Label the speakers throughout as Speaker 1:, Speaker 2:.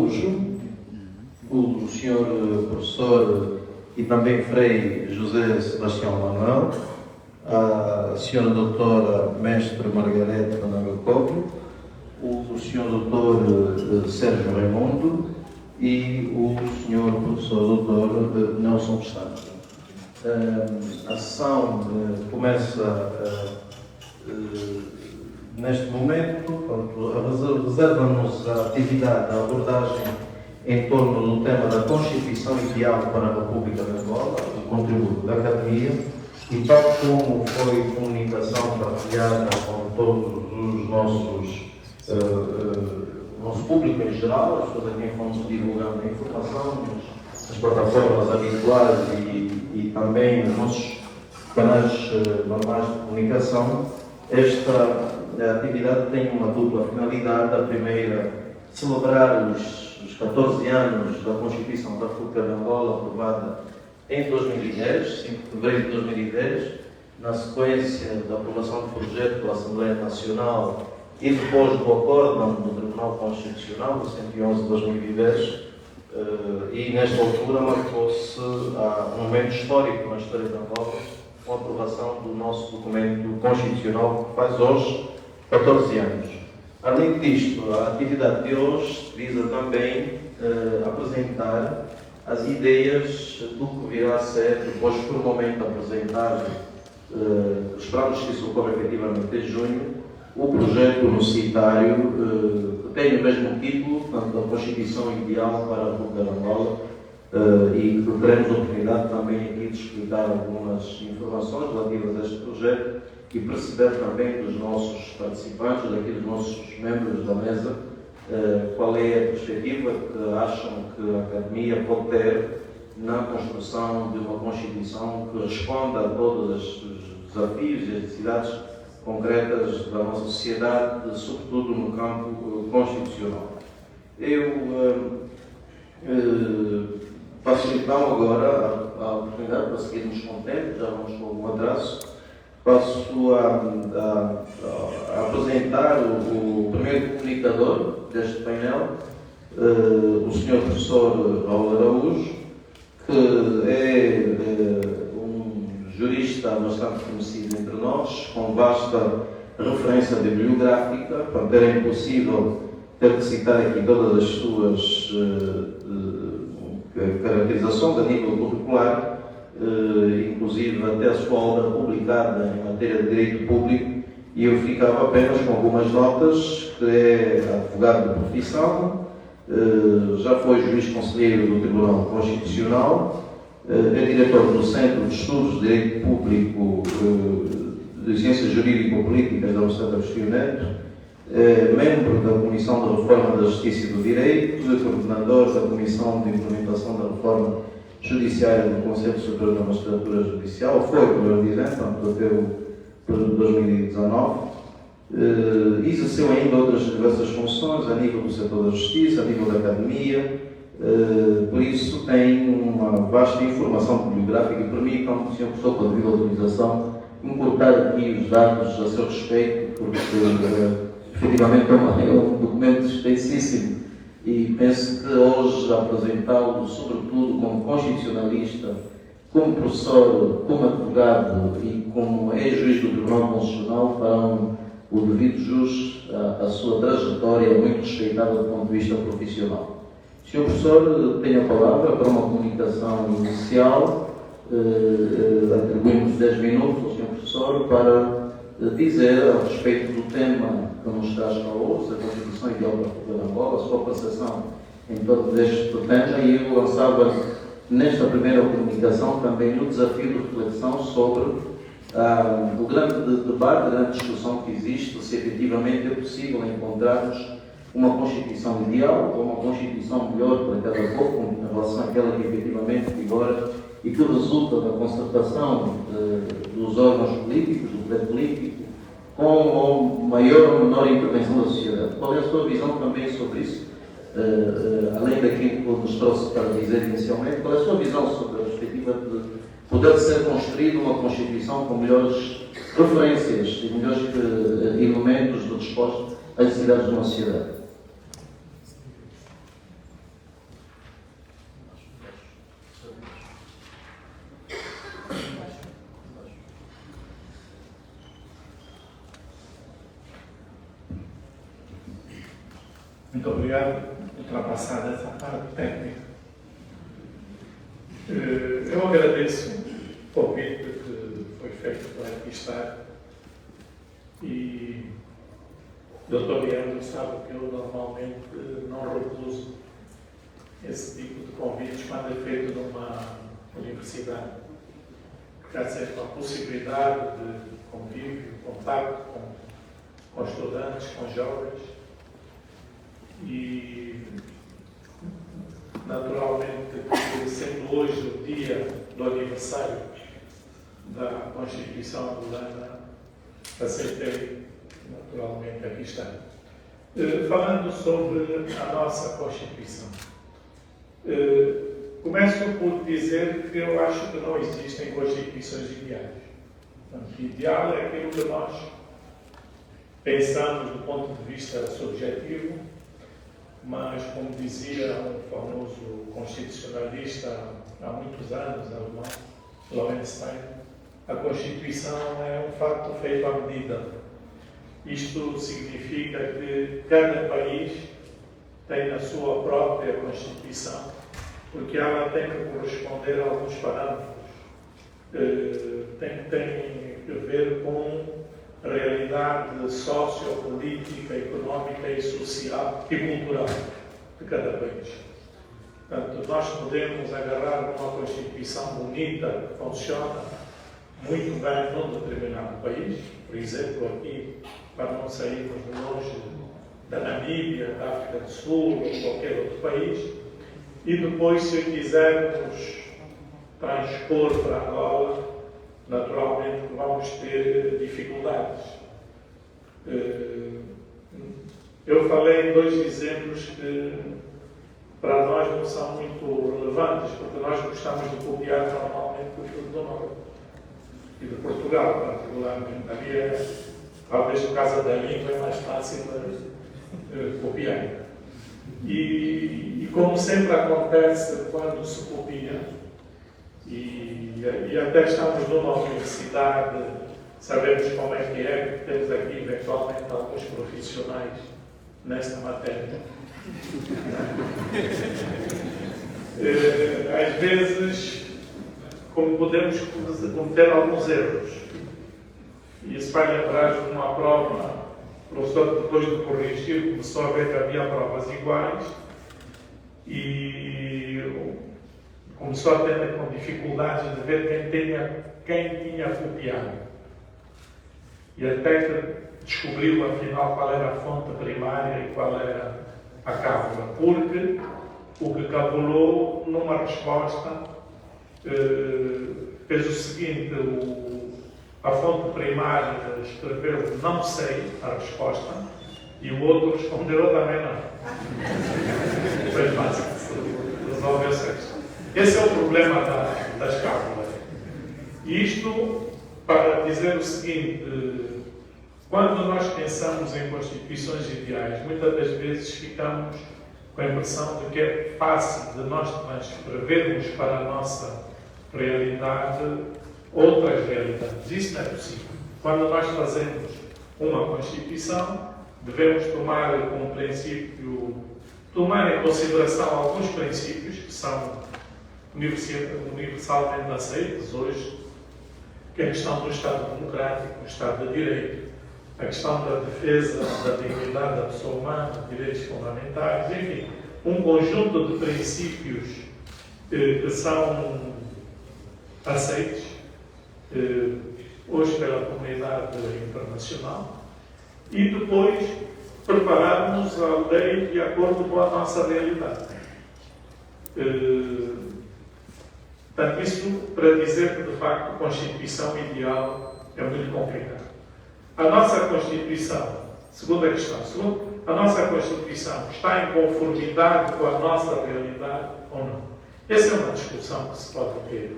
Speaker 1: Araújo, o Sr. Professor e também Frei José Sebastião Manuel, a Sra. Doutora Mestre Margarete Panagacobo, o Sr. Doutor Sérgio Raimundo e o Sr. Professor Doutor Nelson Pestana. A sessão começa neste momento, reserva-nos a atividade, a abordagem em torno do tema da Constituição Ideal para a República de Angola, o contributo da Academia, e tal como foi comunicação partilhada com todos os nosso público em geral, as pessoas a quem fomos divulgando a informação, nas plataformas habituais e também nos nossos canais normais de comunicação, esta atividade tem uma dupla finalidade. A primeira, celebrar os 14 anos da Constituição da República de Angola, aprovada em 2010, 5 de fevereiro de 2010, na sequência da aprovação do projeto pela Assembleia Nacional e depois do acórdão do Tribunal Constitucional, do 111 de 2010, e nesta altura marcou-se um momento histórico na história de Angola, com a aprovação do nosso documento constitucional, que faz hoje 14 anos. Além disto, a atividade de hoje visa também apresentar as ideias do que virá a ser, depois formalmente apresentado, esperamos que isso ocorra efetivamente em junho, o projeto universitário que tem o mesmo título, portanto, a Constituição Ideal para a República de Angola, e que teremos a oportunidade também aqui de explicar algumas informações relativas a este projeto e perceber também dos nossos participantes, daqui dos nossos membros da mesa, qual é a perspectiva que acham que a Academia pode ter na construção de uma Constituição que responda a todos os desafios e as necessidades concretas da nossa sociedade, sobretudo no campo constitucional. Eu passo então agora a oportunidade para seguirmos com o tempo, já vamos com algum atraso. Passo a apresentar o primeiro comunicador deste painel, o Sr. Professor Raul Araújo, que é um jurista bastante conhecido entre nós, com vasta referência bibliográfica. Portanto, era impossível ter que citar aqui todas as suas caracterizações a nível curricular, inclusive até a sua obra publicada em matéria de direito público, e eu ficava apenas com algumas notas, que é advogado de profissão, já foi juiz conselheiro do Tribunal Constitucional, é diretor do Centro de Estudos de Direito Público de Ciências Jurídico-Políticas da Universidade Agostinho Neto, membro da Comissão de Reforma da Justiça e do Direito, coordenador da Comissão de Implementação da Reforma Judiciária do Conselho Superior da Magistratura Judicial, foi, melhor dizendo, até o período de 2019, exerceu ainda outras diversas funções a nível do setor da justiça, a nível da academia, por isso tem uma vasta informação bibliográfica e permitam, Sr. Professor, com a devida autorização, encurtar aqui os dados a seu respeito, porque efetivamente é um documento extensíssimo e penso que hoje apresentá-lo, sobretudo como constitucionalista, como professor, como advogado e como ex-juiz do Tribunal Constitucional, farão o devido jus à sua trajetória muito respeitada do ponto de vista profissional. Sr. Professor, tenho a palavra para uma comunicação inicial. Atribuímos 10 minutos ao Sr. Professor para dizer a respeito do tema que nos traz cá hoje, a Constituição Ideal para a República de Angola, a sua apreciação em torno deste tema, e eu lançava nesta primeira comunicação também o desafio de reflexão sobre o grande debate, a grande discussão que existe, se efetivamente é possível encontrarmos uma Constituição ideal ou uma Constituição melhor para cada povo, em relação àquela que efetivamente vigora e que resulta da concertação dos órgãos políticos, do poder político, com maior ou menor intervenção da sociedade. Qual é a sua visão também sobre isso? Além daquilo que nos trouxe para dizer inicialmente, qual é a sua visão sobre a perspectiva de poder ser construída uma Constituição com melhores referências e melhores elementos de resposta às necessidades de uma sociedade?
Speaker 2: Muito obrigado por ultrapassar essa parte técnica. Eu agradeço o convite que foi feito para aqui estar e o Dr. Leandro sabe que eu normalmente não recuso esse tipo de convites quando é feito numa universidade. Porque há sempre a possibilidade de convívio, contato com estudantes, com jovens e naturalmente, sendo hoje o dia do aniversário da Constituição angolana, aceitei naturalmente aqui estar. Falando sobre a nossa Constituição, começo por dizer que eu acho que não existem Constituições ideais. Portanto, ideal é aquilo que nós pensamos do ponto de vista subjetivo, mas, como dizia um famoso constitucionalista há muitos anos, alemão, Lowenstein, a Constituição é um fato feito à medida. Isto significa que cada país tem a sua própria Constituição, porque ela tem que corresponder a alguns parâmetros. Tem que ver com a realidade sociopolítica, económica e social e cultural de cada país. Portanto, nós podemos agarrar uma Constituição bonita, que funciona muito bem num determinado país, por exemplo, aqui, para não sairmos de longe da Namíbia, da África do Sul ou qualquer outro país, e depois, se quisermos transpor para Angola, naturalmente vamos ter dificuldades. Eu falei em dois exemplos que para nós não são muito relevantes, porque nós gostamos de copiar normalmente tudo do Norte e de Portugal, particularmente. Ali talvez por causa da língua é mais fácil copiar. E como sempre acontece quando se copia, e até estamos numa universidade, sabemos como é que é, porque temos aqui eventualmente alguns profissionais nesta matéria. Às vezes, como podemos cometer alguns erros, e isso vai lembrar de uma prova, o professor, depois de corrigir, começou a ver que havia provas iguais e começou a ter com dificuldades de ver quem tinha copiado. E até que descobriu, afinal, qual era a fonte primária e qual era a cábula. Porque o que calculou numa resposta fez o seguinte: a fonte primária escreveu não sei a resposta e o outro respondeu também não. Foi fácil, resolveu-se a questão. Esse é o problema das cábulas. Isto para dizer o seguinte: quando nós pensamos em constituições ideais, muitas das vezes ficamos com a impressão de que é fácil de nós transcrevermos para a nossa realidade outras realidades. Isso não é possível. Quando nós fazemos uma Constituição, devemos tomar em consideração alguns princípios que são universalmente aceitos hoje, que é a questão do Estado Democrático, do Estado de Direito, a questão da defesa da dignidade da pessoa humana, direitos fundamentais, enfim, um conjunto de princípios que são aceitos hoje pela comunidade internacional, e depois prepararmos a lei de acordo com a nossa realidade. Portanto, isso para dizer que, de facto, a Constituição ideal é muito complicado. A nossa Constituição, segunda questão, a nossa Constituição está em conformidade com a nossa realidade ou não? Essa é uma discussão que se pode ter.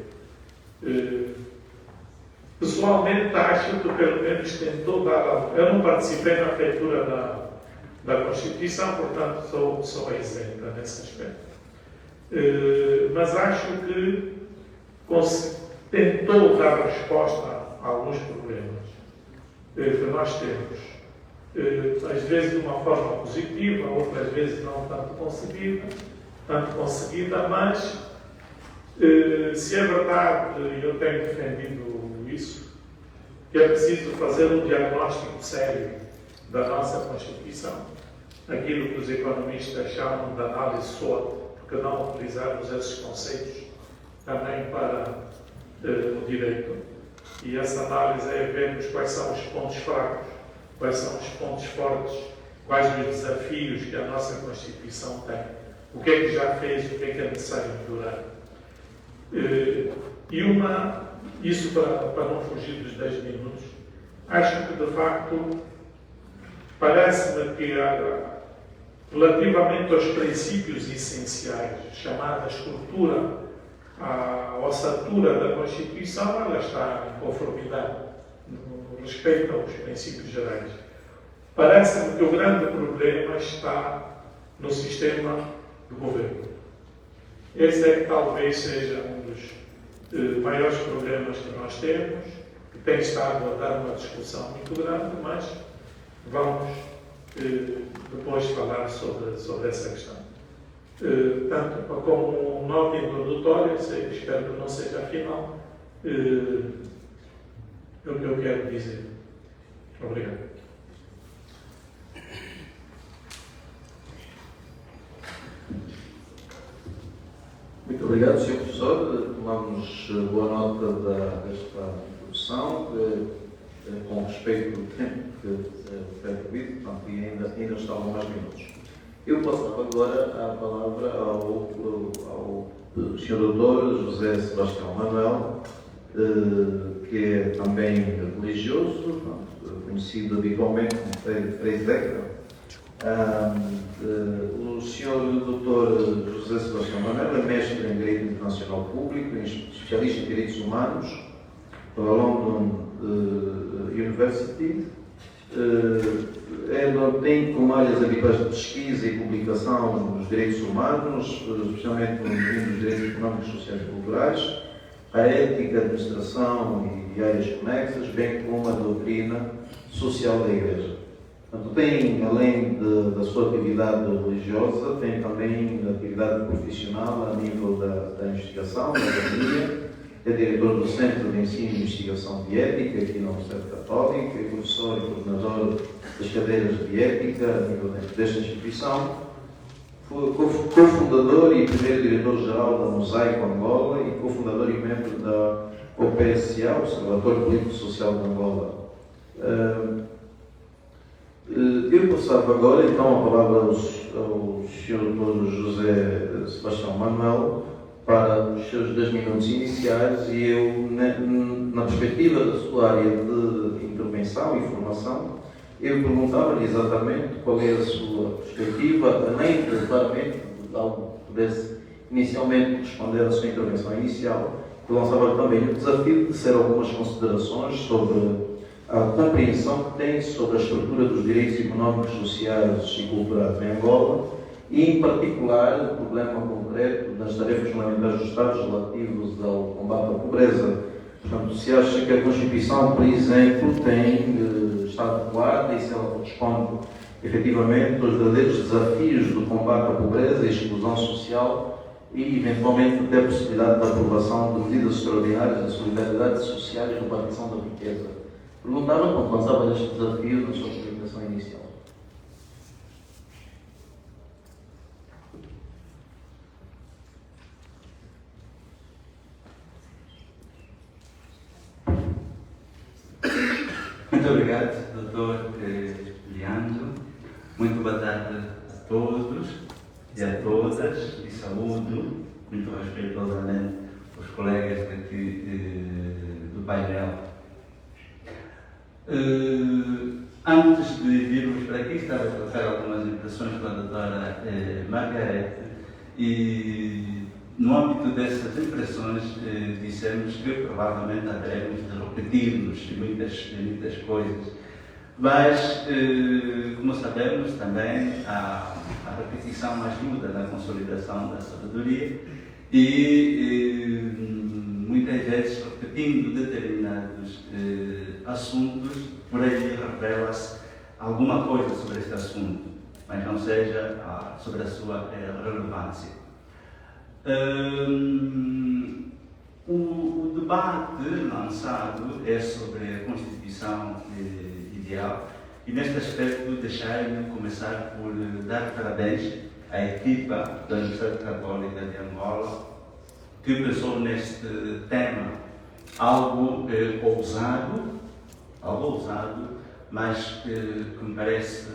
Speaker 2: Pessoalmente, acho que pelo menos tentou dar. Eu não participei na feitura da Constituição, portanto, sou isenta nesse aspecto. Mas acho que tentou dar resposta a alguns problemas que nós temos. às vezes de uma forma positiva, outras vezes não tanto conseguida, mas se é verdade, eu tenho defendido isso, que é preciso fazer um diagnóstico sério da nossa Constituição, aquilo que os economistas chamam de análise SWOT, porque não utilizarmos esses conceitos também para o direito. E essa análise é vermos quais são os pontos fracos, quais são os pontos fortes, quais os desafios que a nossa Constituição tem, o que é que já fez, o que é necessário melhorar. Isso para não fugir dos 10 minutos, acho que de facto parece-me que relativamente aos princípios essenciais, chamada estrutura, a ossatura da Constituição, ela está em conformidade no respeito aos princípios gerais. Parece-me que o grande problema está no sistema de governo. Esse é que talvez seja um dos maiores problemas que nós temos, que tem estado a dar uma discussão muito grande, mas vamos depois falar sobre essa questão. Tanto como nota introdutória, espero que não seja a final, o que eu quero dizer. Obrigado.
Speaker 1: Muito obrigado, Sr. Professor. Tomamos boa nota desta introdução, com respeito ao tempo que foi atribuído, portanto, e ainda estavam mais minutos. Eu passava agora a palavra ao Sr. Dr. José Sebastião Manuel, que é também religioso, conhecido habitualmente como Frei Zeca. O Sr. Dr. José Sebastião Manuel é mestre em Direito Internacional Público, especialista em Direitos Humanos pela London University. Tem como áreas habituais de pesquisa e publicação dos direitos humanos, especialmente no domínio dos direitos económicos, sociais e culturais, a ética, a administração e áreas conexas, bem como a doutrina social da Igreja. Portanto, tem, além da sua atividade religiosa, tem também atividade profissional a nível da investigação, da academia. É diretor do Centro de Ensino e Investigação de Ética aqui na Universidade Católica, é professor e coordenador das cadeiras de Ética a nível desta instituição. Foi cofundador e primeiro diretor-geral da Mosaico Angola e cofundador e membro da OPSA, Observatório Político Social de Angola. Eu passava agora então a palavra ao Sr. Dr. José Sebastião Manuel para os seus 10 minutos iniciais e eu, na perspectiva da sua área de intervenção e formação, eu perguntava-lhe exatamente qual é a sua perspectiva, nem claramente, algo que pudesse inicialmente responder à sua intervenção inicial, que lançava também o desafio de ser algumas considerações sobre a compreensão que tem sobre a estrutura dos direitos económicos, sociais e culturais em Angola, e, em particular, o problema concreto das tarefas fundamentais dos Estados relativos ao combate à pobreza. Portanto, se acha que a Constituição, por exemplo, está adequada e se ela corresponde efetivamente aos verdadeiros desafios do combate à pobreza e exclusão social e, eventualmente, até a possibilidade da aprovação de medidas extraordinárias de solidariedade social e repartição da riqueza. Perguntava quando lançava este desafio na sua comunicação inicial.
Speaker 3: Muito obrigado, Dr. Leandro. Muito boa tarde a todos e a todas e saúdo muito respeitosamente os colegas daqui do painel. Antes de virmos para aqui, estava a trocar algumas impressões com a doutora Margarete e no âmbito dessas impressões dissemos que provavelmente haveremos de repetir-nos muitas coisas, mas como sabemos também a repetição ajuda na consolidação da sabedoria e muitas vezes repetindo determinados assuntos, por aí revela-se alguma coisa sobre este assunto, mas não seja sobre a sua relevância. O debate lançado é sobre a Constituição Ideal, e neste aspecto deixai-me começar por dar parabéns à equipa da Universidade Católica de Angola, que pensou neste tema algo ousado, mas que me parece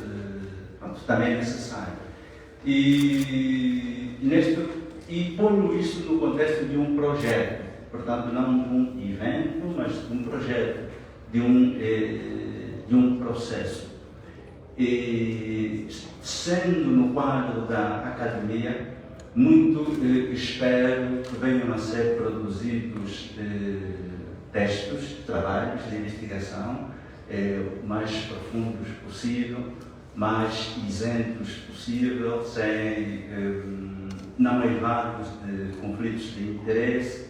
Speaker 3: também necessário. E ponho isso no contexto de um projeto, portanto, não de um evento, mas de um projeto, de um processo. E, sendo no quadro da academia, muito espero que venham a ser produzidos textos, trabalhos de investigação, o mais profundos possível, mais isentos possível, não elevados de conflitos de interesse,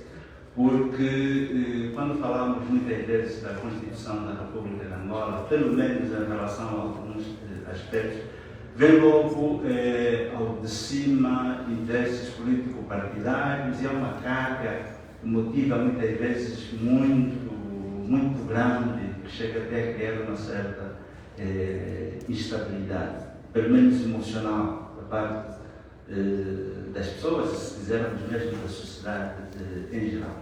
Speaker 3: porque quando falamos muitas vezes da Constituição da República de Angola, pelo menos em relação a alguns aspectos, vem logo ao de cima interesses político-partidários, e é uma carga emotiva muitas vezes muito grande, que chega até a criar uma certa instabilidade, pelo menos emocional, da parte das pessoas, se quisermos mesmo da sociedade em geral.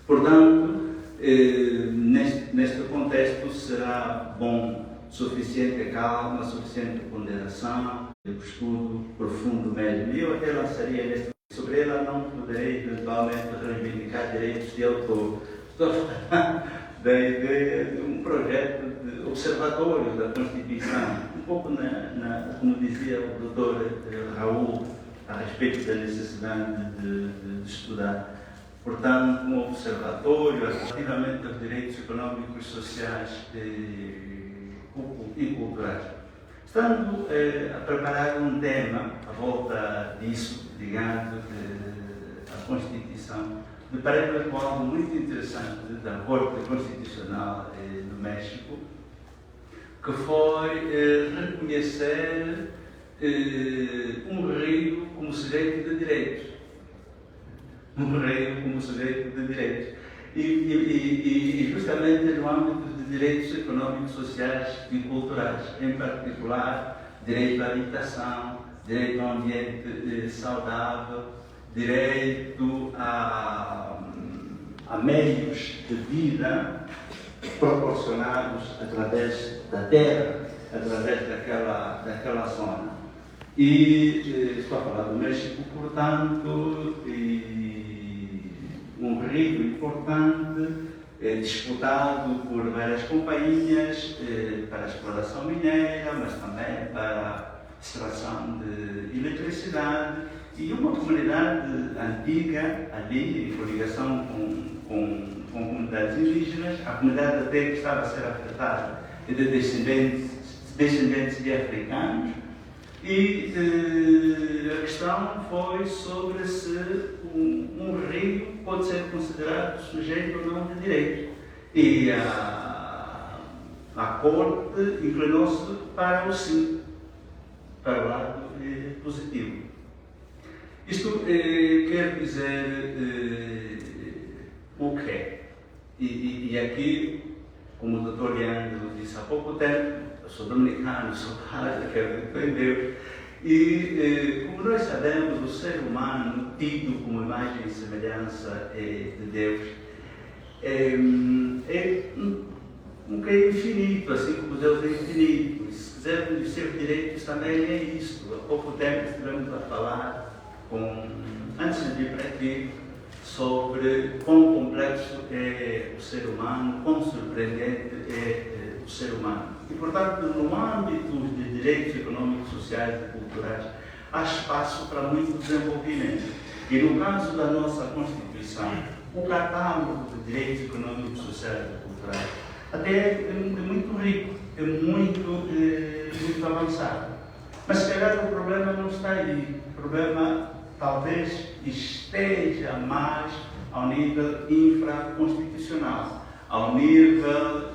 Speaker 3: Portanto, neste contexto será bom suficiente calma, suficiente ponderação, estudo profundo mesmo. E eu até lançaria sobre ela, não poderei eventualmente reivindicar direitos de autor. Estou a falar da ideia de um projeto de observatório da Constituição, um pouco como dizia o doutor Raul, a respeito da necessidade de estudar. Portanto, um observatório relativamente aos direitos económicos, sociais e culturais. Estando a preparar um tema à volta disso, ligado à Constituição, me parece algo muito interessante da Corte Constitucional no México, que foi reconhecer um rio como sujeito de direitos. Um rio como sujeito de direitos. E justamente no âmbito de direitos económicos, sociais e culturais, em particular, direito à habitação, direito a um ambiente saudável, direito a meios de vida proporcionados através da terra, através daquela zona. E estou a falar do México, portanto, um rio importante, disputado por várias companhias para a exploração mineira, mas também para a extração de eletricidade, e uma comunidade antiga ali, em coligação com comunidades indígenas, a comunidade até que estava a ser afetada de descendentes de africanos, e a questão foi sobre se um rio pode ser considerado sujeito ou não de direito. E a Corte inclinou-se para o sim, para o lado positivo. Isto quer dizer o quê? E aqui, como o Dr. Leandro disse há pouco tempo, eu sou dominicano, sou padre, acredito em Deus, e como nós sabemos, o ser humano, tido como imagem e semelhança de Deus, é infinito, assim como Deus é infinito. E se quisermos os seus direitos, também é isto. Há pouco tempo estivemos a falar, antes de vir para aqui, sobre quão complexo é o ser humano, quão surpreendente é o ser humano. E, portanto, no âmbito de direitos econômicos, sociais e culturais, há espaço para muito desenvolvimento. E no caso da nossa Constituição, o catálogo de direitos econômicos, sociais e culturais até é muito rico, é muito avançado. Mas, se calhar, o problema não está aí. O problema talvez esteja mais ao nível infraconstitucional, ao nível,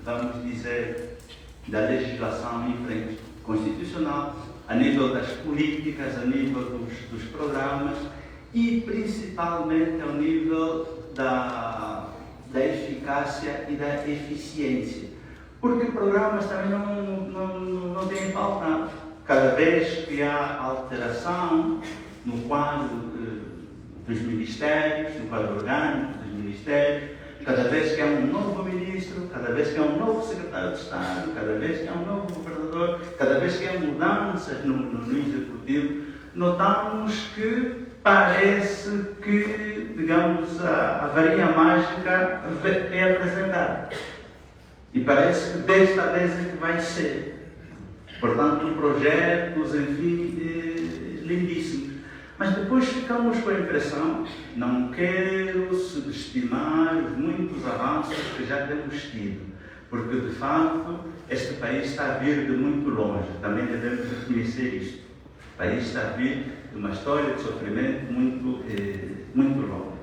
Speaker 3: vamos dizer, da legislação em frente constitucional, a nível das políticas, a nível dos programas e principalmente ao nível da eficácia e da eficiência. Porque programas também não têm falta. Cada vez que há alteração no quadro dos ministérios, no quadro orgânico dos ministérios, cada vez que há um novo ministro, cada vez que há um novo secretário de Estado, cada vez que há um novo governador, cada vez que há mudanças no executivo, notamos que parece que, digamos, a varinha mágica é apresentada. E parece que desta vez é que vai ser. Portanto, projetos, enfim, lindíssimos. Mas depois ficamos com a impressão, não quero subestimar os muitos avanços que já temos tido, porque de facto este país está a vir de muito longe, também devemos reconhecer isto. O país está a vir de uma história de sofrimento muito longa.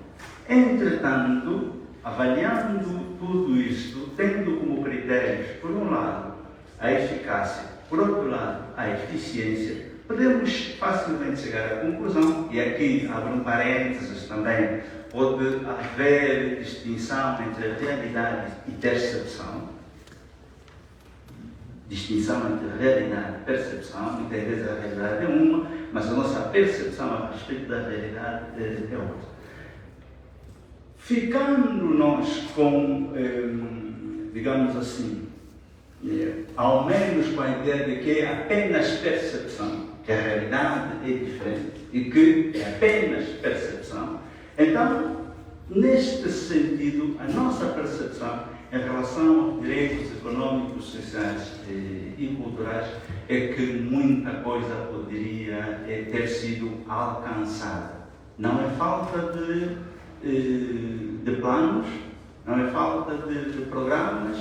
Speaker 3: Entretanto, avaliando tudo isto, tendo como critérios, por um lado, a eficácia, por outro lado, a eficiência, podemos facilmente chegar à conclusão, e aqui abro um parênteses também, pode haver distinção entre realidade e percepção. Distinção entre realidade e percepção, muitas vezes a realidade é uma, mas a nossa percepção a respeito da realidade é outra. Ficando nós com, digamos assim, ao menos com a ideia de que é apenas percepção, que a realidade é diferente e que é apenas percepção, então, neste sentido, a nossa percepção em relação aos direitos económicos, sociais e culturais é que muita coisa poderia ter sido alcançada. Não é falta de planos, não é falta de programas,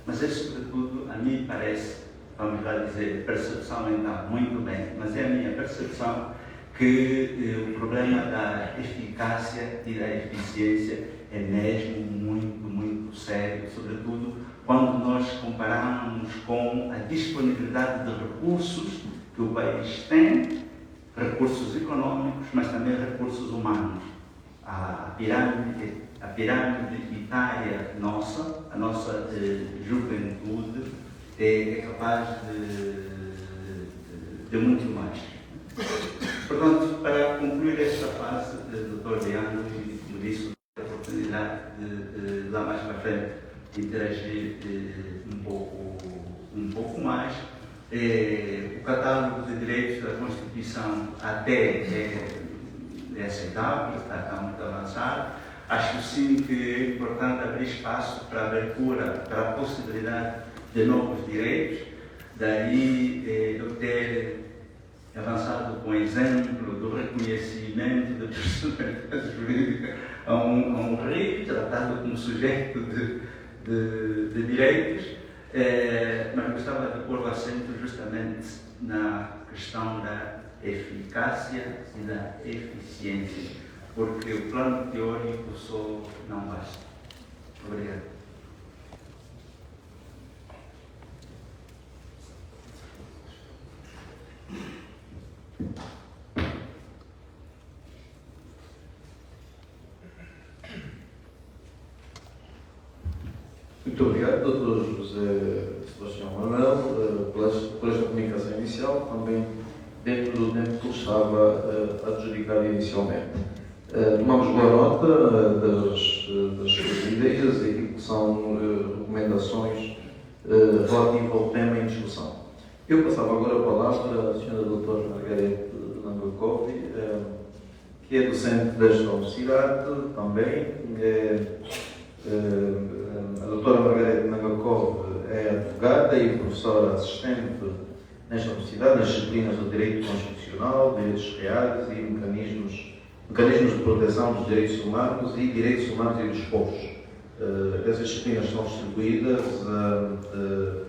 Speaker 3: mas é sobretudo, a mim parece, vamos lá dizer, percepção então, muito bem, mas é a minha percepção que o problema da eficácia e da eficiência é mesmo muito sério, sobretudo quando nós comparamos com a disponibilidade de recursos que o país tem, recursos econômicos, mas também recursos humanos. A pirâmide etária nossa, a nossa juventude, é capaz de muito mais. Portanto, para concluir esta fase, Dr. Leandro, e como disse, a oportunidade de lá mais para frente interagir um pouco mais. O catálogo de direitos da Constituição até é aceitável, está muito avançado. Acho sim que é importante abrir espaço para a abertura, para a possibilidade de novos direitos. Daí eu ter avançado com o exemplo do reconhecimento da personalidade jurídica a um rei, tratado como sujeito de direitos, mas gostava de pôr o acento justamente na questão da eficácia e da eficiência, porque o plano teórico só não basta. Obrigado.
Speaker 1: Muito obrigado, Dr. José Sebastião Manuel, por esta comunicação inicial, também dentro do tempo que estava adjudicado inicialmente. Tomamos boa nota das suas ideias e aquilo que são recomendações relativas ao tema em discussão. Eu passava agora a palavra à Sra. Dra. Margarete Nangakovi, que é docente desta universidade também. A doutora Margarete Nangakovi é advogada e professora assistente nesta universidade, nas disciplinas do Direito Constitucional, Direitos Reais e mecanismos de proteção dos direitos humanos e direitos humanos e dos povos. Essas disciplinas são distribuídas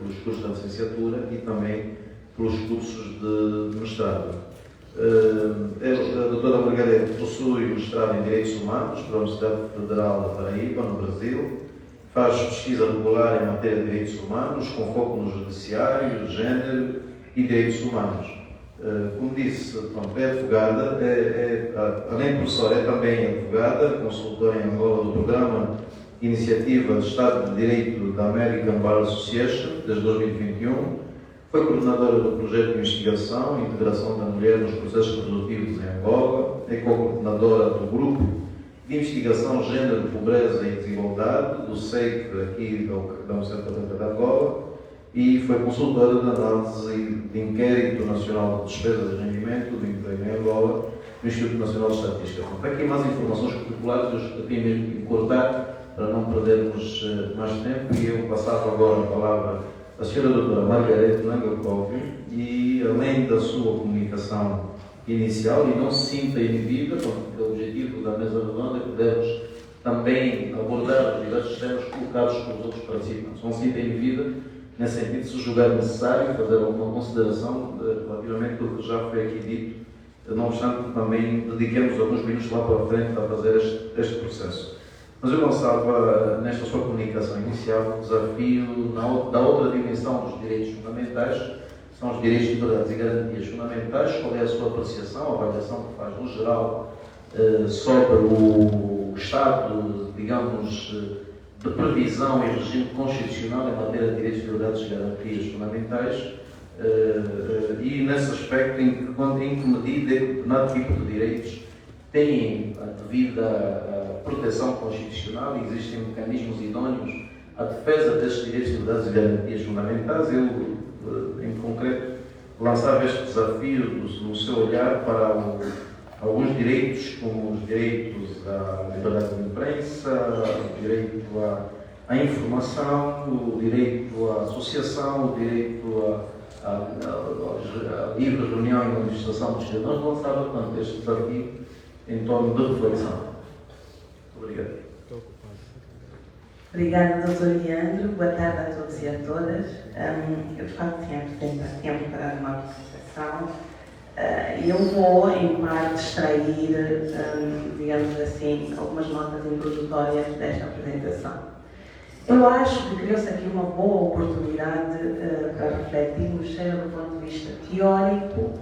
Speaker 1: pelos cursos de licenciatura e também pelos cursos de mestrado. A doutora Margarete possui mestrado em Direitos Humanos pela Universidade Federal da Paraíba, no Brasil, faz pesquisa regular em matéria de direitos humanos, com foco no judiciário, género e direitos humanos. Como disse, é advogada, além de professora, é também advogada, consultora em Angola do programa Iniciativa de Estado de Direito da American Bar Association, desde 2021. Foi coordenadora do projeto de investigação e integração da mulher nos processos produtivos em Angola, é co-coordenadora do grupo de investigação Gênero, Pobreza e Desigualdade, do SEIC, aqui da Universidade de Angola, e foi consultora de análise de inquérito nacional de despesas de rendimento do emprego em Angola, no Instituto Nacional de Estatística. Então, aqui mais informações curriculares, eu queria mesmo cortar para não perdermos mais tempo, e eu passava agora a palavra à senhora doutora Margarete Nangakov, e além da sua comunicação inicial, e não se sinta inibida, porque o objetivo da mesa redonda é podermos também abordar os diversos temas colocados pelos outros participantes. Não se sinta inibida, nesse sentido, se julgar necessário fazer alguma consideração relativamente ao que já foi aqui dito, não obstante também dediquemos alguns minutos lá para frente para fazer este processo. Mas eu lançava nesta sua comunicação inicial o desafio da outra dimensão dos direitos fundamentais, são os direitos, liberdades e garantias fundamentais. Qual é a sua apreciação, a avaliação que faz no geral sobre o estado, digamos, de previsão e regime constitucional em matéria de direitos, liberdades e garantias fundamentais, e nesse aspecto em que medida é que determinado tipo de direitos têm a devida proteção constitucional e existem mecanismos idôneos à defesa desses direitos, liberdades e garantias fundamentais. Eu, em concreto, lançava este desafio no seu olhar para alguns direitos, como os direitos à liberdade de imprensa, o direito à informação, o direito à associação, o direito à livre reunião e manifestação dos cidadãos. Lançava, portanto, este desafio em torno de reflexão. Obrigado.
Speaker 4: Obrigada, Dr. Leandro. Boa tarde a todos e a todas. Eu, de facto, tinha preparado uma apresentação e eu vou, em parte, extrair, digamos assim, algumas notas introdutórias desta apresentação. Eu acho que criou-se aqui uma boa oportunidade para refletirmos, seja do ponto de vista teórico,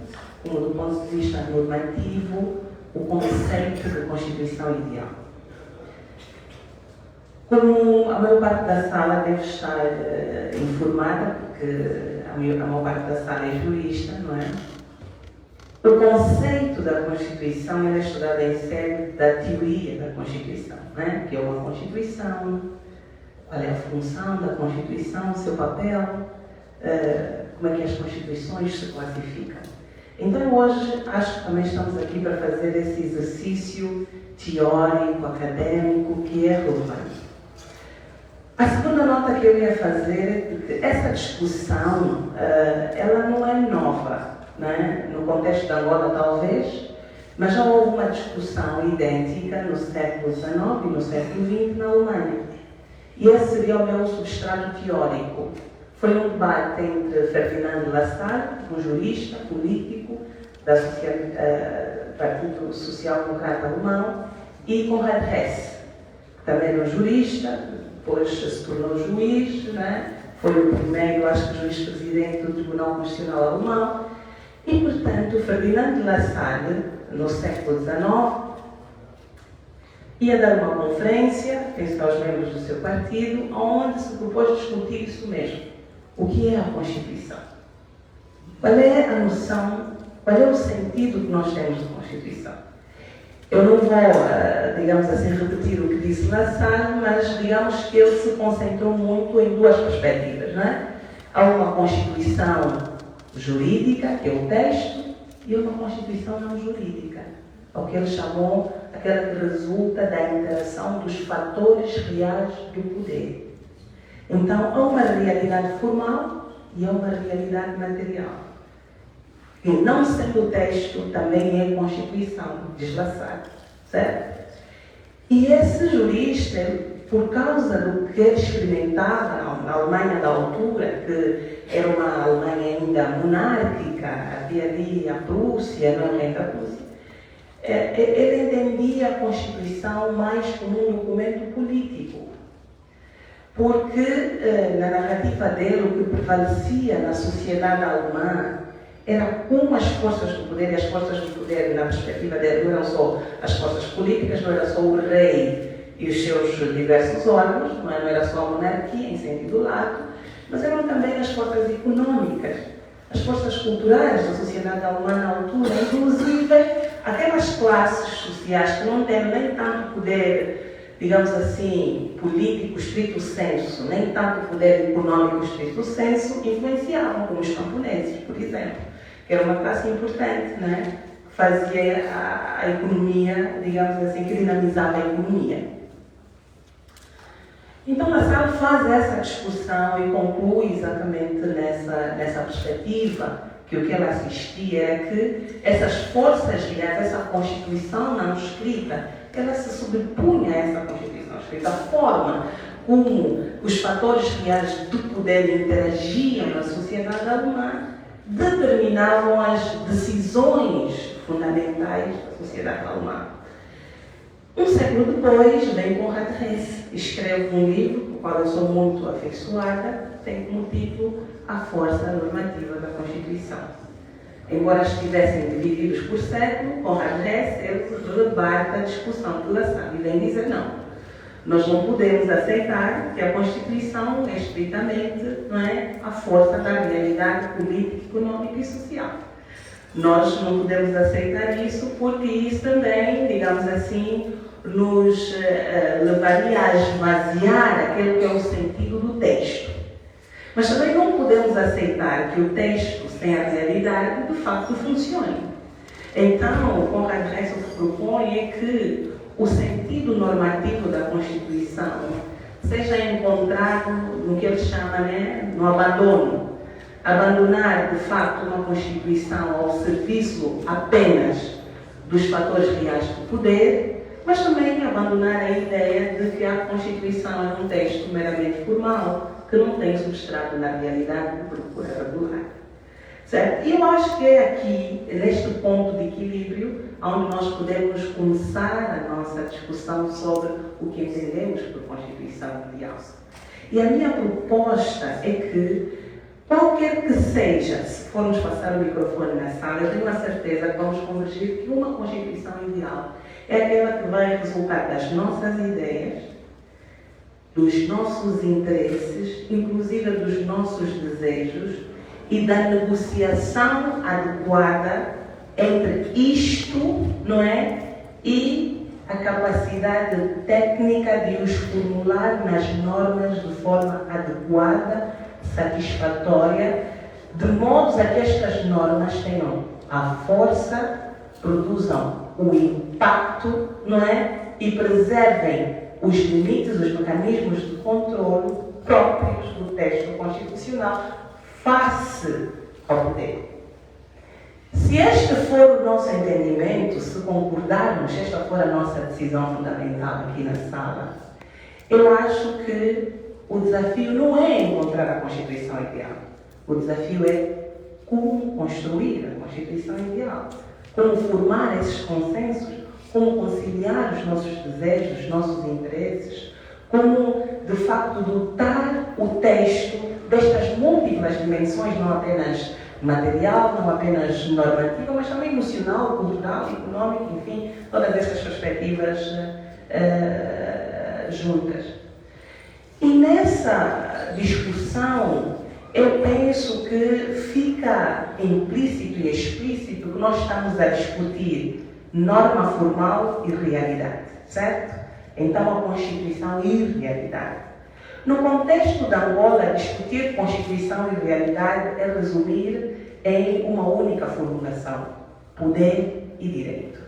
Speaker 4: como do ponto de vista normativo, o conceito de Constituição Ideal. Como a maior parte da sala deve estar informada, porque a maior parte da sala é jurista, não é? O conceito da Constituição é estudado em sede da teoria da Constituição, não é? Que é uma Constituição, qual é a função da Constituição, o seu papel, como é que as Constituições se classificam. Então, hoje, acho que também estamos aqui para fazer esse exercício teórico, académico, que é relevante. A segunda nota que eu ia fazer é que essa discussão, ela não é nova, não é? No contexto da Angola, talvez, mas já houve uma discussão idêntica no século XIX e no século XX na Alemanha. E esse seria o meu substrato teórico. Foi um debate entre Ferdinand Lassalle, um jurista político do Partido Social Democrata Alemão, e Konrad Hess, que também era um jurista, depois se tornou juiz, né? Foi o primeiro, acho que, juiz-presidente do Tribunal Constitucional Alemão, e, portanto, Ferdinand Lassalle, no século XIX, ia dar uma conferência, penso aos membros do seu partido, onde se propôs discutir isso mesmo. O que é a Constituição? Qual é a noção, qual é o sentido que nós temos de Constituição? Eu não vou, digamos assim, repetir o que disse Lassalle, mas digamos que ele se concentrou muito em duas perspectivas, não é? Há uma Constituição jurídica, que é o texto, e uma Constituição não jurídica, o que ele chamou aquela que resulta da interação dos fatores reais do poder. Então, há uma realidade formal e há uma realidade material. E não sendo o texto, também é Constituição, diz Lassalle, certo? E esse jurista, por causa do que ele experimentava na Alemanha da altura, que era uma Alemanha ainda monárquica, havia ali a Prússia, não é a Prússia, ele entendia a Constituição mais como um documento político. porque na narrativa dele o que prevalecia na sociedade alemã era como as forças do poder, e as forças do poder, na perspectiva dele, não eram só as forças políticas, não era só o rei e os seus diversos órgãos, não era só a monarquia em sentido lato, mas eram também as forças econômicas, as forças culturais da sociedade alemã na altura, inclusive aquelas classes sociais que não têm nem tanto poder, digamos assim, político estrito sensu, nem tanto poder econômico estrito sensu, influenciavam, como os camponeses, por exemplo, que era uma classe importante, né? Que fazia a economia, digamos assim, que dinamizava a economia. Então, Lassalle faz essa discussão e conclui exatamente nessa perspectiva que o que ela assistia é que essas forças ligadas, essa Constituição não escrita, ela se sobrepunha a essa Constituição escrita. A forma como os fatores reais do poder interagiam na sociedade alemã determinavam as decisões fundamentais da sociedade alemã. Um século depois, vem Konrad Hess, escreve um livro, com o qual eu sou muito afeiçoada, tem como título A Força Normativa da Constituição. Embora estivessem divididos por século, Konrad Hess rebate a discussão que Lassalle vem dizer não. Nós não podemos aceitar que a Constituição é estritamente, não é, a força da realidade política, econômica e social. Nós não podemos aceitar isso porque isso também, digamos assim, nos levaria a esvaziar aquele que é o sentido do texto. Mas também não podemos aceitar que o texto, sem a realidade, de facto funcione. Então, o Konrad Hess o que propõe é que o sentido normativo da Constituição seja encontrado no que ele chama, né, no abandono. Abandonar, de facto, uma Constituição ao serviço apenas dos fatores reais do poder, mas também abandonar a ideia de que a Constituição é um texto meramente formal, que não tem substrato na realidade de procura regular. Certo? E eu acho que é aqui, neste ponto de equilíbrio, onde nós podemos começar a nossa discussão sobre o que entendemos por Constituição Ideal. E a minha proposta é que, qualquer que seja, se formos passar o microfone na sala, eu tenho a certeza que vamos convergir que uma Constituição ideal é aquela que vai resultar das nossas ideias, dos nossos interesses, inclusive dos nossos desejos, e da negociação adequada entre isto, não é, e a capacidade técnica de os formular nas normas de forma adequada, satisfatória, de modo a que estas normas tenham a força, produzam o impacto, não é, e preservem os limites, os mecanismos de controle próprios do texto constitucional face ao poder. Se este for o nosso entendimento, se concordarmos, se esta for a nossa decisão fundamental aqui na sala, eu acho que o desafio não é encontrar a Constituição ideal. O desafio é como construir a Constituição ideal, como formar esses consensos, como conciliar os nossos desejos, os nossos interesses, como, de facto, dotar o texto destas múltiplas dimensões, não apenas material, não apenas normativa, mas também emocional, cultural, económica, enfim, todas estas perspectivas juntas. E nessa discussão, eu penso que fica implícito e explícito que nós estamos a discutir norma formal e realidade, certo? Então, a Constituição e realidade. No contexto da Angola, discutir Constituição e realidade é resumir em uma única formulação: poder e direito.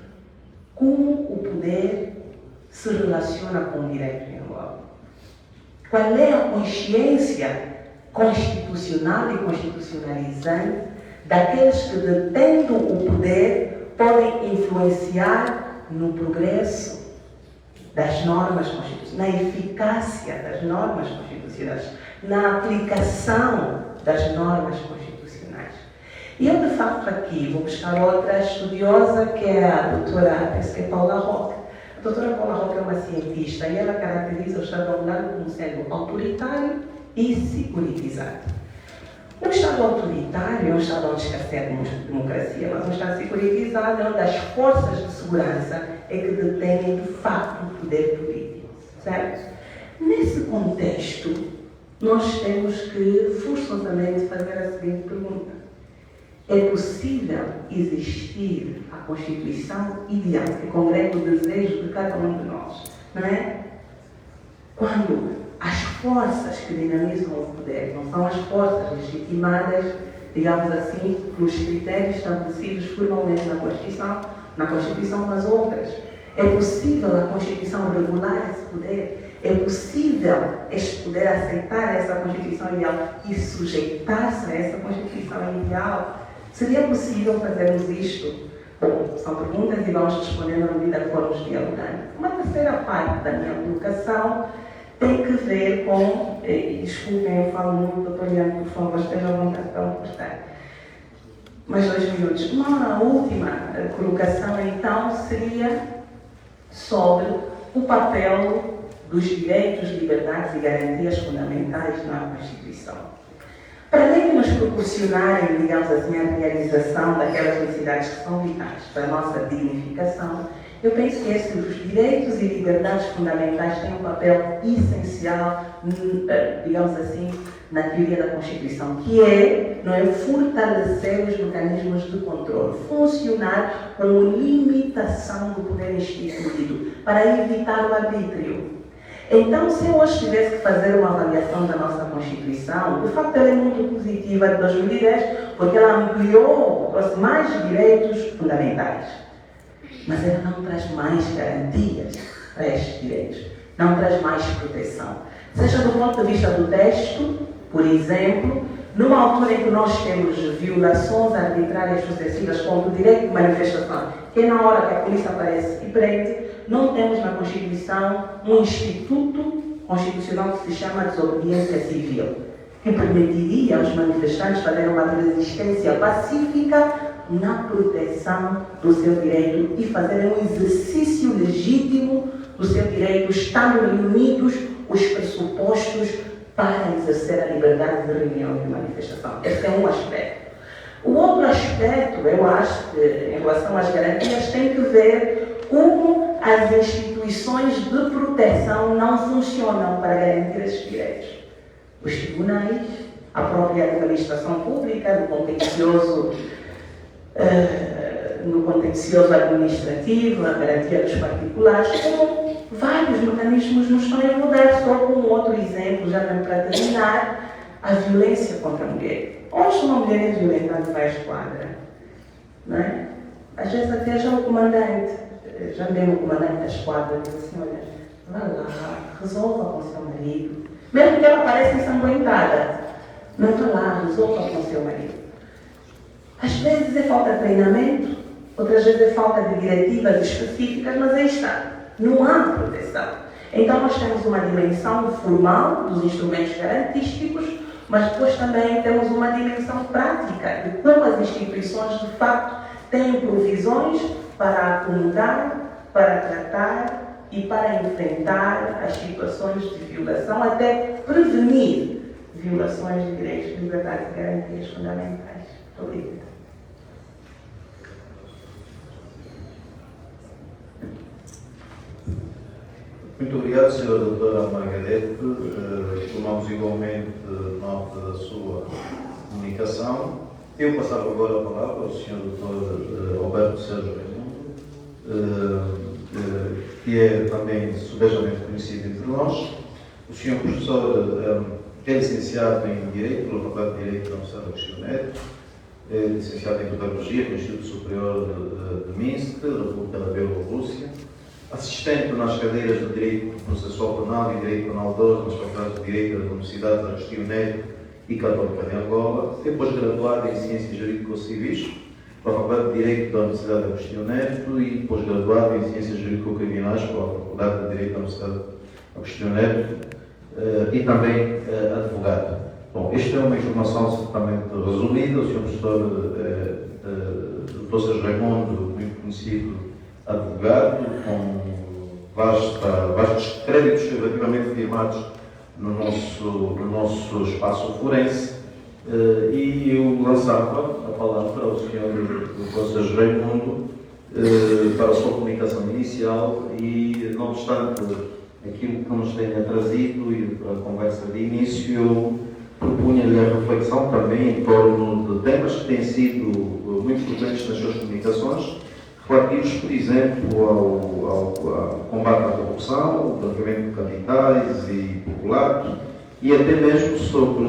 Speaker 4: Como o poder se relaciona com o direito em Angola? Qual é a consciência constitucional e constitucionalizante daqueles que, detendo o poder, podem influenciar no progresso das normas constitucionais, na eficácia das normas constitucionais, na aplicação das normas constitucionais. E eu, de facto, aqui vou buscar outra estudiosa, que é a doutora, penso que é Paula Roque. A doutora Paula Roque é uma cientista e ela caracteriza o Estado moderno como sendo autoritário e securitizado. Um Estado autoritário é um Estado onde escasseia a democracia, mas um Estado securitizado é onde as forças de segurança é que detêm de facto o poder político, certo? Nesse contexto, nós temos que forçosamente fazer a seguinte pergunta: é possível existir a Constituição ideal que congrega o desejo de cada um de nós, não é? Quando as forças que dinamizam o poder não são as forças legitimadas, digamos assim, pelos critérios estabelecidos formalmente na Constituição com as outras. É possível a Constituição regular esse poder? É possível este poder aceitar essa Constituição ideal e sujeitar-se a essa Constituição ideal? Seria possível fazermos isto? Bom, são perguntas e vamos respondendo à medida que formos dialogando. Uma terceira parte da minha colocação tem que ver com, desculpem, eu falo muito, doutor Ian, por favor, esteja à vontade para cortar. Mais 2 minutos. Uma última colocação, então, seria sobre o papel dos direitos, liberdades e garantias fundamentais na Constituição. Para além de nos proporcionarem, digamos assim, a realização daquelas necessidades que são vitais para a nossa dignificação, eu penso que esses direitos e liberdades fundamentais têm um papel essencial, digamos assim, na teoria da Constituição, que não é fortalecer os mecanismos de controle, funcionar como limitação do poder instituído, para evitar o arbítrio. Então, se eu hoje tivesse que fazer uma avaliação da nossa Constituição, de facto ela é muito positiva de 2010, porque ela ampliou, trouxe mais direitos fundamentais. Mas ela não traz mais garantias para estes direitos, não traz mais proteção. Seja do ponto de vista do texto, por exemplo, numa altura em que nós temos violações arbitrárias sucessivas contra o direito de manifestação, que é na hora que a polícia aparece e prende, não temos na Constituição um instituto constitucional que se chama desobediência civil, que permitiria aos manifestantes fazerem uma resistência pacífica na proteção do seu direito e fazerem um exercício legítimo do seu direito, estando reunidos os pressupostos para exercer a liberdade de reunião e de manifestação. Esse é um aspecto. O outro aspecto, eu acho, que, em relação às garantias, tem que ver como as instituições de proteção não funcionam para garantir esses direitos. Os tribunais, a própria administração pública, no contencioso administrativo, a garantia dos particulares, como vários mecanismos nos estão a mudar. Só com um outro exemplo, já mesmo para terminar, a violência contra a mulher. Hoje uma mulher é violentada vai à esquadra, não é? Às vezes até já o comandante, já mesmo o comandante da esquadra diz assim: olha, vá lá, resolva com o seu marido, mesmo que ela pareça ensanguentada, não vá lá, resolva com o seu marido. Às vezes é falta de treinamento, outras vezes é falta de diretivas específicas, mas aí está, não há proteção. Então nós temos uma dimensão formal dos instrumentos garantísticos, mas depois também temos uma dimensão prática de como as instituições de facto têm provisões para acomodar, para tratar e para enfrentar as situações de violação, até prevenir violações de direitos, liberdades e garantias fundamentais. Muito obrigada.
Speaker 1: Muito obrigado, Sra. Doutora Margarete. Tomamos igualmente nota da sua comunicação. Eu passava agora a palavra ao Sr. Dr. Alberto Sérgio Raimundo, que é também subejamente conhecido entre nós. O Sr. Professor é licenciado em Direito pela Faculdade de Direito da Universidade de Agostinho Neto, é licenciado em Pedagogia pelo Instituto Superior de Minsk, República da Bielorrússia, assistente nas cadeiras de Direito Processual Penal e Direito Penal 2 nas Faculdades de Direito das Universidades de Agostinho Neto e Católica de Angola, depois graduado em Ciências Jurídico-Civis pela Faculdade de Direito da Universidade de Agostinho Neto e pós-graduado em Ciências Jurídico-Criminais pela Faculdade de Direito da Universidade de Agostinho Neto e também advogado. Bom, esta é uma informação certamente resumida. O Sr. Professor Dr. Sérgio Raimundo, muito conhecido advogado, com vastos créditos relativamente firmados no nosso espaço forense. E eu lançava a palavra ao Sr. Conselheiro Raimundo para a sua comunicação inicial e, não obstante aquilo que nos tenha trazido e para a conversa de início, eu propunha-lhe a reflexão também em torno de temas que têm sido muito frequentes nas suas comunicações, relativos, por exemplo, ao combate à corrupção, ao branqueamento de capitais e populares, e até mesmo sobre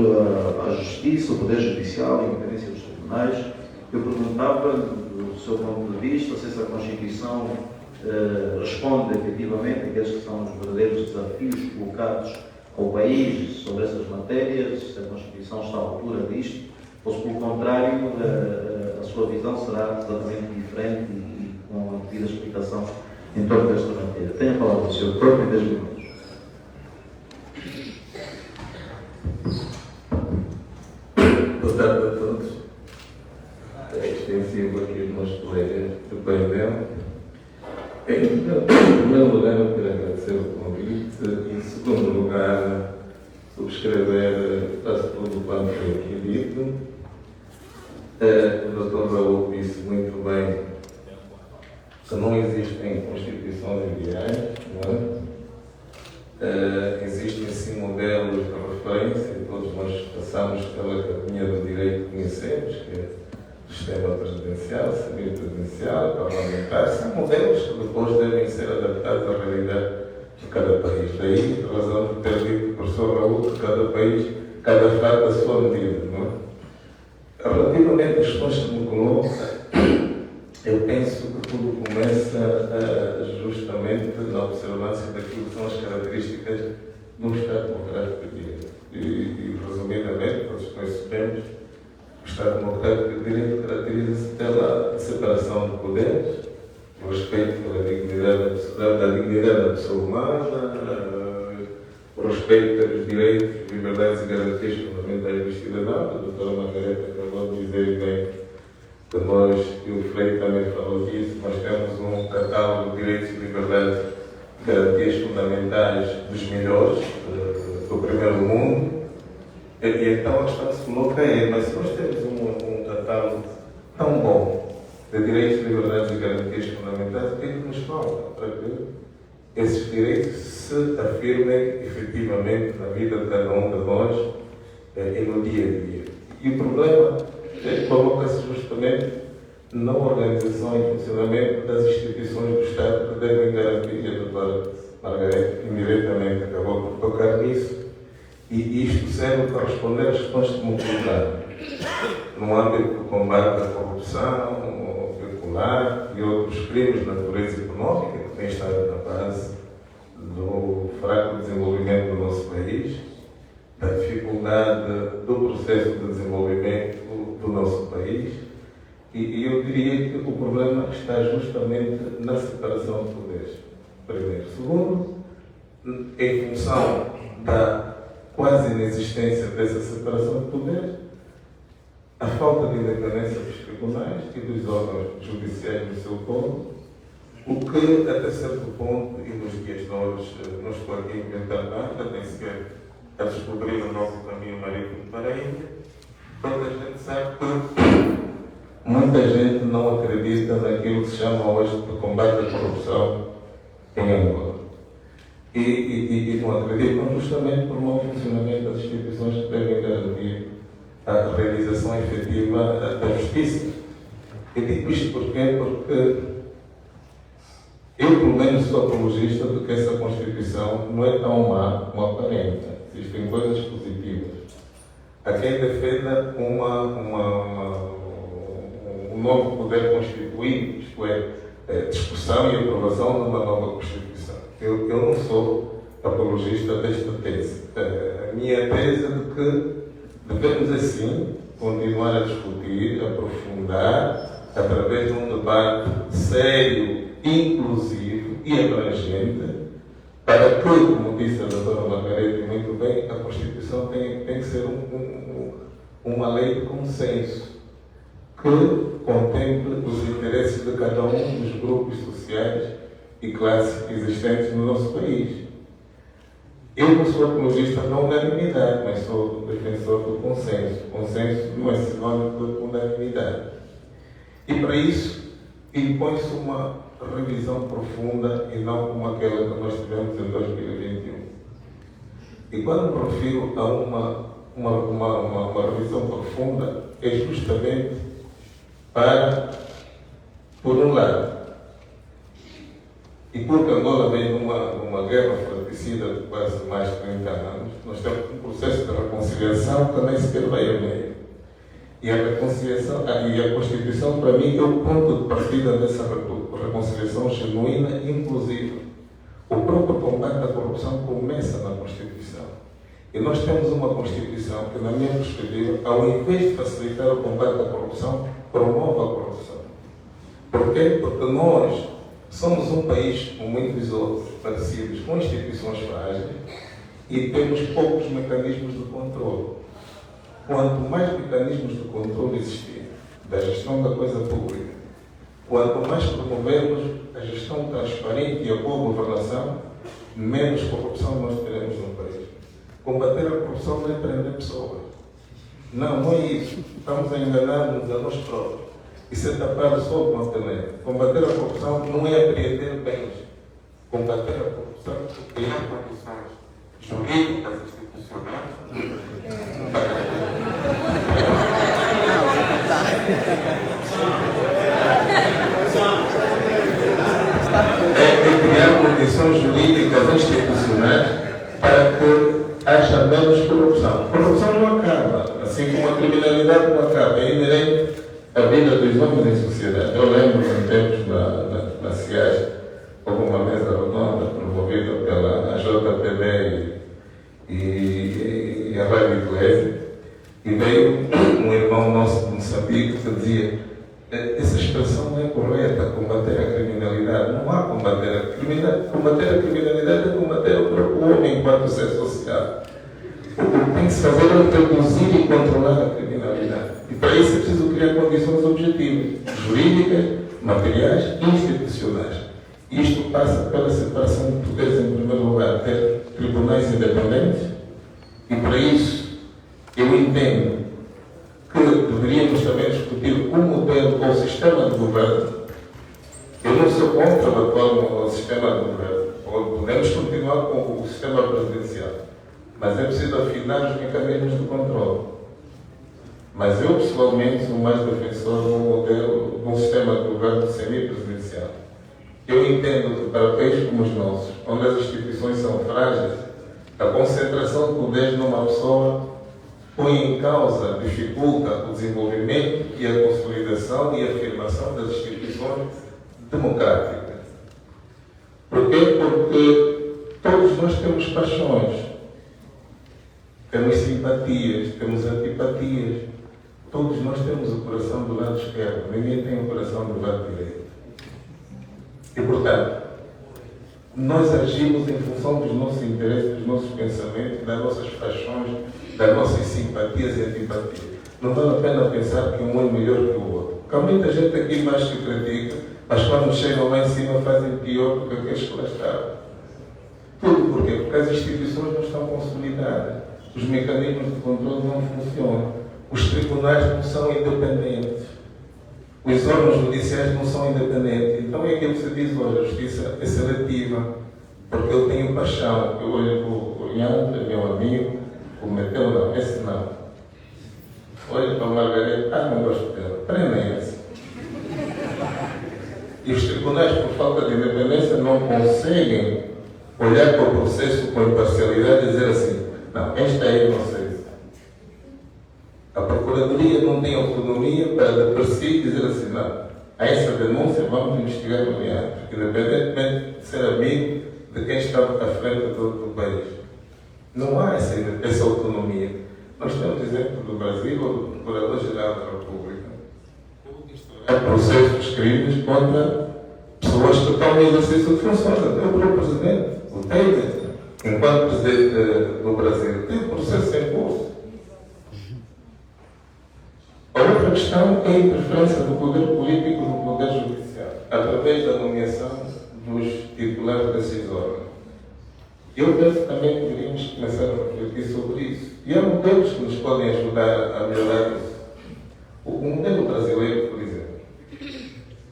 Speaker 1: a justiça, o poder judicial e a independência dos tribunais. Eu perguntava, do seu ponto de vista, se essa Constituição responde efetivamente àqueles que são os verdadeiros desafios colocados ao país sobre essas matérias, se a Constituição está à altura disto, ou se, pelo contrário, a sua visão será exatamente diferente e com a devida explicação em torno desta matéria. Tenho a palavra do Sr. Doutor, em 10 minutos.
Speaker 5: Boa tarde a todos. É extensivo aqui os meus colegas do painel. Em primeiro lugar, eu quero agradecer o convite e, em segundo lugar, subscrever quase tudo o quanto foi aqui dito. O Dr. Raul disse muito bem que não existem constituições ideais, não é? Existem sim modelos de referência, todos nós passamos pela caminha do direito que conhecemos, que é o sistema presidencial, semipresidencial, parlamentar. São modelos que depois devem ser adaptados à realidade de cada país. Daí a razão de ter dito o professor Raul que cada país, cada fato a sua medida, não é? Relativamente às questões que me colocam, eu penso que tudo começa justamente na observância daquilo que são as características de um Estado democrático de direito. E resumidamente, todos conhecemos, o Estado democrático de direito caracteriza-se pela separação de poderes, o respeito pela dignidade da pessoa humana, o respeito pelos direitos, liberdades e garantias fundamentais do cidadão. A doutora Margareta acabou de dizer bem que nós, e o Freire também falou disso, nós temos um catálogo de direitos e liberdades e garantias fundamentais dos melhores, do primeiro mundo. E então a questão que se coloca é, mas se nós temos um catálogo tão bom de direitos, liberdades e garantias fundamentais, o que é que nos falta para que esses direitos se afirmem efetivamente na vida de cada um de nós e no dia a dia? E o problema coloca-se justamente na organização e funcionamento das instituições do Estado que devem garantir, a doutora Margareta indiretamente acabou por tocar nisso, e isto serve para responder às questões que me colocaram no âmbito do combate à corrupção, pecular e outros crimes de natureza económica que têm estado na base do fraco desenvolvimento do nosso país, da dificuldade do processo de desenvolvimento do nosso país, e eu diria que o problema está justamente na separação de poderes, primeiro. Segundo, em função da quase inexistência dessa separação de poderes, a falta de independência dos tribunais e dos órgãos judiciais no seu todo, o que, até certo ponto, e nos dias de hoje, não estou aqui a inventar nada, nem sequer a descobrir o novo caminho marítimo para a Índia, toda a gente sabe que muita gente não acredita naquilo que se chama hoje de combate à corrupção em Angola. E não acreditam justamente por mau funcionamento das instituições que devem garantir a realização efetiva da justiça. E digo isto porquê? Porque eu, pelo menos, sou apologista de que essa Constituição não é tão má como aparenta. Existem coisas positivas. Há quem defenda um novo poder constituído, isto é, discussão e aprovação de uma nova Constituição. Eu não sou apologista desta tese. A minha tese é de que devemos, assim, continuar a discutir, aprofundar, através de um debate sério, inclusivo e abrangente, para que, como disse a doutora Margareta muito bem, a Constituição tem que ser uma lei de consenso, que contemple os interesses de cada um dos grupos sociais e classe existentes no nosso país. Eu não sou apologista da unanimidade, mas sou defensor do consenso. O consenso não é sinónimo de unanimidade. E para isso, impõe-se uma revisão profunda e não como aquela que nós tivemos em 2021. E quando me refiro a uma revisão profunda, é justamente para, por um lado, e porque Angola vem numa guerra fratricida de quase mais de 30 anos, nós temos um processo de reconciliação que nem sequer vai a meio. E a reconciliação, e a Constituição, para mim, é o ponto de partida dessa reconciliação genuína e inclusiva. O próprio combate à corrupção começa na Constituição. E nós temos uma Constituição que, na minha perspectiva, ao invés de facilitar o combate à corrupção, promove a corrupção. Porquê? Porque nós somos um país com muitos outros parecidos, com instituições frágeis e temos poucos mecanismos de controle. Quanto mais mecanismos de controle existirem da gestão da coisa pública, quanto mais promovermos a gestão transparente e a boa governação, menos corrupção nós teremos no país. Combater a corrupção não é prender pessoas. Não é isso. Estamos a enganar-nos a nós próprios. Isso é tapar o sol com a peneira. Combater a corrupção não é apreender bens. Combater a corrupção é criar condições jurídicas, institucionais. É criar condições jurídicas institucionais para que haja menos corrupção. A corrupção não acaba, assim como a criminalidade não acaba. É inerente à vida dos homens em sociedade. Eu lembro, em tempos na CIAS, houve uma mesa redonda promovida pela JPB e a Rádio Inglesa, e veio um irmão nosso de Moçambique que dizia: essa expressão não é correta, combater a criminalidade. Não há combater a criminalidade. Combater a criminalidade é combater o próprio homem enquanto ser social. O que tem que se fazer é reduzir e controlar a criminalidade. E para isso é preciso criar condições objetivas, jurídicas, materiais e institucionais. Isto passa pela separação de poderes, em primeiro lugar, ter tribunais independentes, e para isso eu entendo que deveríamos também discutir o modelo ou o sistema de governo. Eu não sou contra o atual sistema de governo. Podemos continuar com o sistema presidencial, mas é preciso afinar os mecanismos de controle. Mas eu, pessoalmente, sou mais defensor de um modelo, de um sistema de governo semipresidencial. Eu entendo que para países como os nossos, onde as instituições são frágeis, a concentração de poderes numa pessoa põe em causa, dificulta o desenvolvimento e a consolidação e a afirmação das instituições democráticas. Porquê? Porque todos nós temos paixões, temos simpatias, temos antipatias. Todos nós temos o coração do lado esquerdo, ninguém tem o coração do lado direito. E, portanto, nós agimos em função dos nossos interesses, dos nossos pensamentos, das nossas paixões, das nossas simpatias e antipatias. Não vale a pena pensar que um é melhor que o outro. Porque há muita gente aqui embaixo que critica, mas quando chegam lá em cima fazem pior do que aqueles que lá estavam. Tudo porquê? Porque as instituições não estão consolidadas, os mecanismos de controle não funcionam, os tribunais não são independentes, os órgãos judiciais não são independentes. Então é aquilo que se diz hoje, a justiça é seletiva, porque eu tenho paixão. Eu olho para o cunhado, meu amigo, cometeu não, esse não. Olho para a Margarida, não gosto dela, prendem esse. E os tribunais, por falta de independência, não conseguem olhar para o processo com imparcialidade e dizer assim: não, esta é inocência. A Procuradoria não tem autonomia para perseguir e dizer assim: não, a essa denúncia vamos investigar amanhã, independentemente de ser amigo de quem está à frente do país. Não há essa autonomia. Nós temos exemplo do Brasil, do Procurador-Geral da República, há processos crimes contra pessoas que estão em exercício de funções, até o próprio Presidente, o Temer, enquanto Presidente do Brasil, tem um processo em curso. A outra questão é a interferência do poder político no poder judicial, através da nomeação dos poder decisório. Eu penso também que deveríamos começar a refletir sobre isso. E há modelos que nos podem ajudar a melhorar isso. O modelo brasileiro, por exemplo,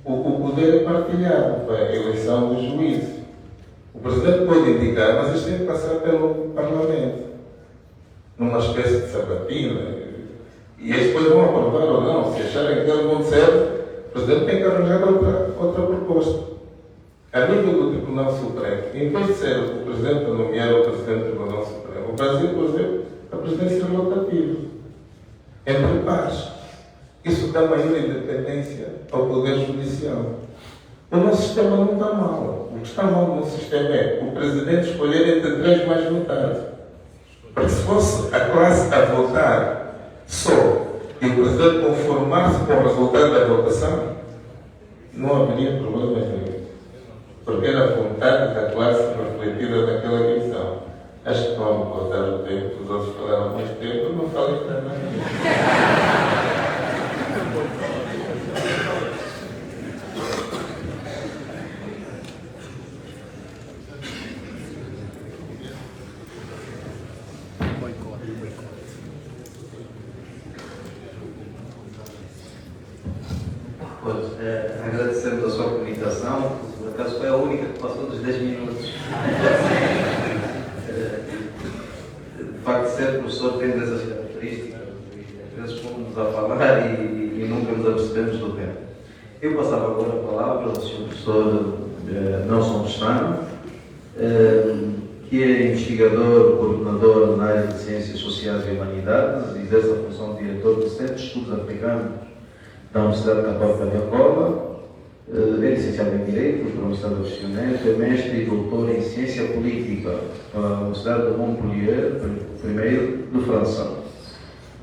Speaker 5: o poder é partilhado para a eleição dos juízes. O presidente pode indicar, mas isto tem que passar pelo Parlamento, numa espécie de sabatina. E eles depois vão aprovar ou não. Se acharem que ele não serve, o presidente tem que arranjar outra proposta. A nível do Tribunal Supremo, em vez de ser o presidente a nomear o presidente do Tribunal Supremo, o Brasil, por exemplo, a presidência rotativa, entre pares. Isso dá maior independência ao Poder Judicial. O nosso sistema não está mal. O que está mal no sistema é o presidente escolher entre 3 mais votados. Porque se fosse a classe a votar só e o presidente conformar-se com o resultado da votação, não haveria problema nenhum. Porque era a vontade da classe refletida naquela eleição. Acho que vamos botar o tempo, os outros falaram mais tempo, não falem também.
Speaker 6: Agradecemos a sua comunicação, por acaso foi a única que passou dos 10 minutos. De facto, ser professor tem dessas características, às vezes fomos a falar e nunca nos apercebemos do tempo. Eu passava agora a palavra ao Sr. Professor Nelson Pestana, que é investigador, coordenador na área de Ciências Sociais e Humanidades, e exerce a função de diretor do Centro de Estudos Africanos da Universidade Católica de Angola. É licenciado em Direito pela Universidade de Oxigênio, é mestre e doutor em Ciência Política pela Universidade de Montpellier, primeiro de França.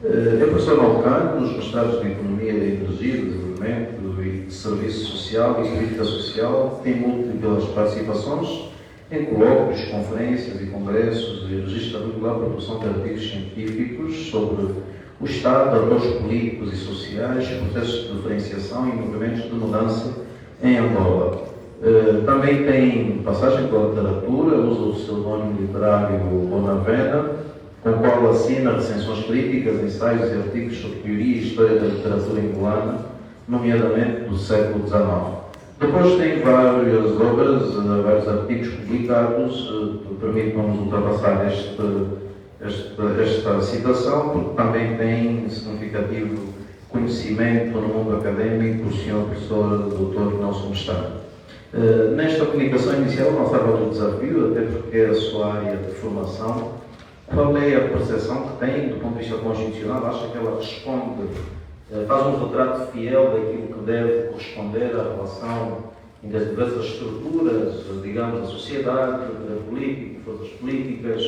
Speaker 6: É professor na UCAN, nos mestrados de Economia da Energia, de Desenvolvimento e de Serviço Social e Política Social. Tem múltiplas participações em colóquios, conferências e congressos e registra regular produção de artigos científicos sobre o Estado, atores políticos e sociais, processos de diferenciação e movimentos de mudança em Angola. Também tem passagem pela literatura, usa o pseudónimo literário Bonavena, com o qual assina recensões críticas, ensaios e artigos sobre teoria e história da literatura angolana, nomeadamente do século XIX. Depois tem várias obras, vários artigos publicados, permitam-nos ultrapassar esta citação, porque também tem significativo conhecimento no mundo académico do Sr. Professor Dr. Nelson Pestana. Nesta comunicação inicial, lançava o desafio, até porque é a sua área de formação. Qual é a percepção que tem do ponto de vista constitucional? Acha que ela responde, faz um retrato fiel daquilo que deve corresponder à relação entre as diversas estruturas, digamos, da sociedade, da política, forças políticas,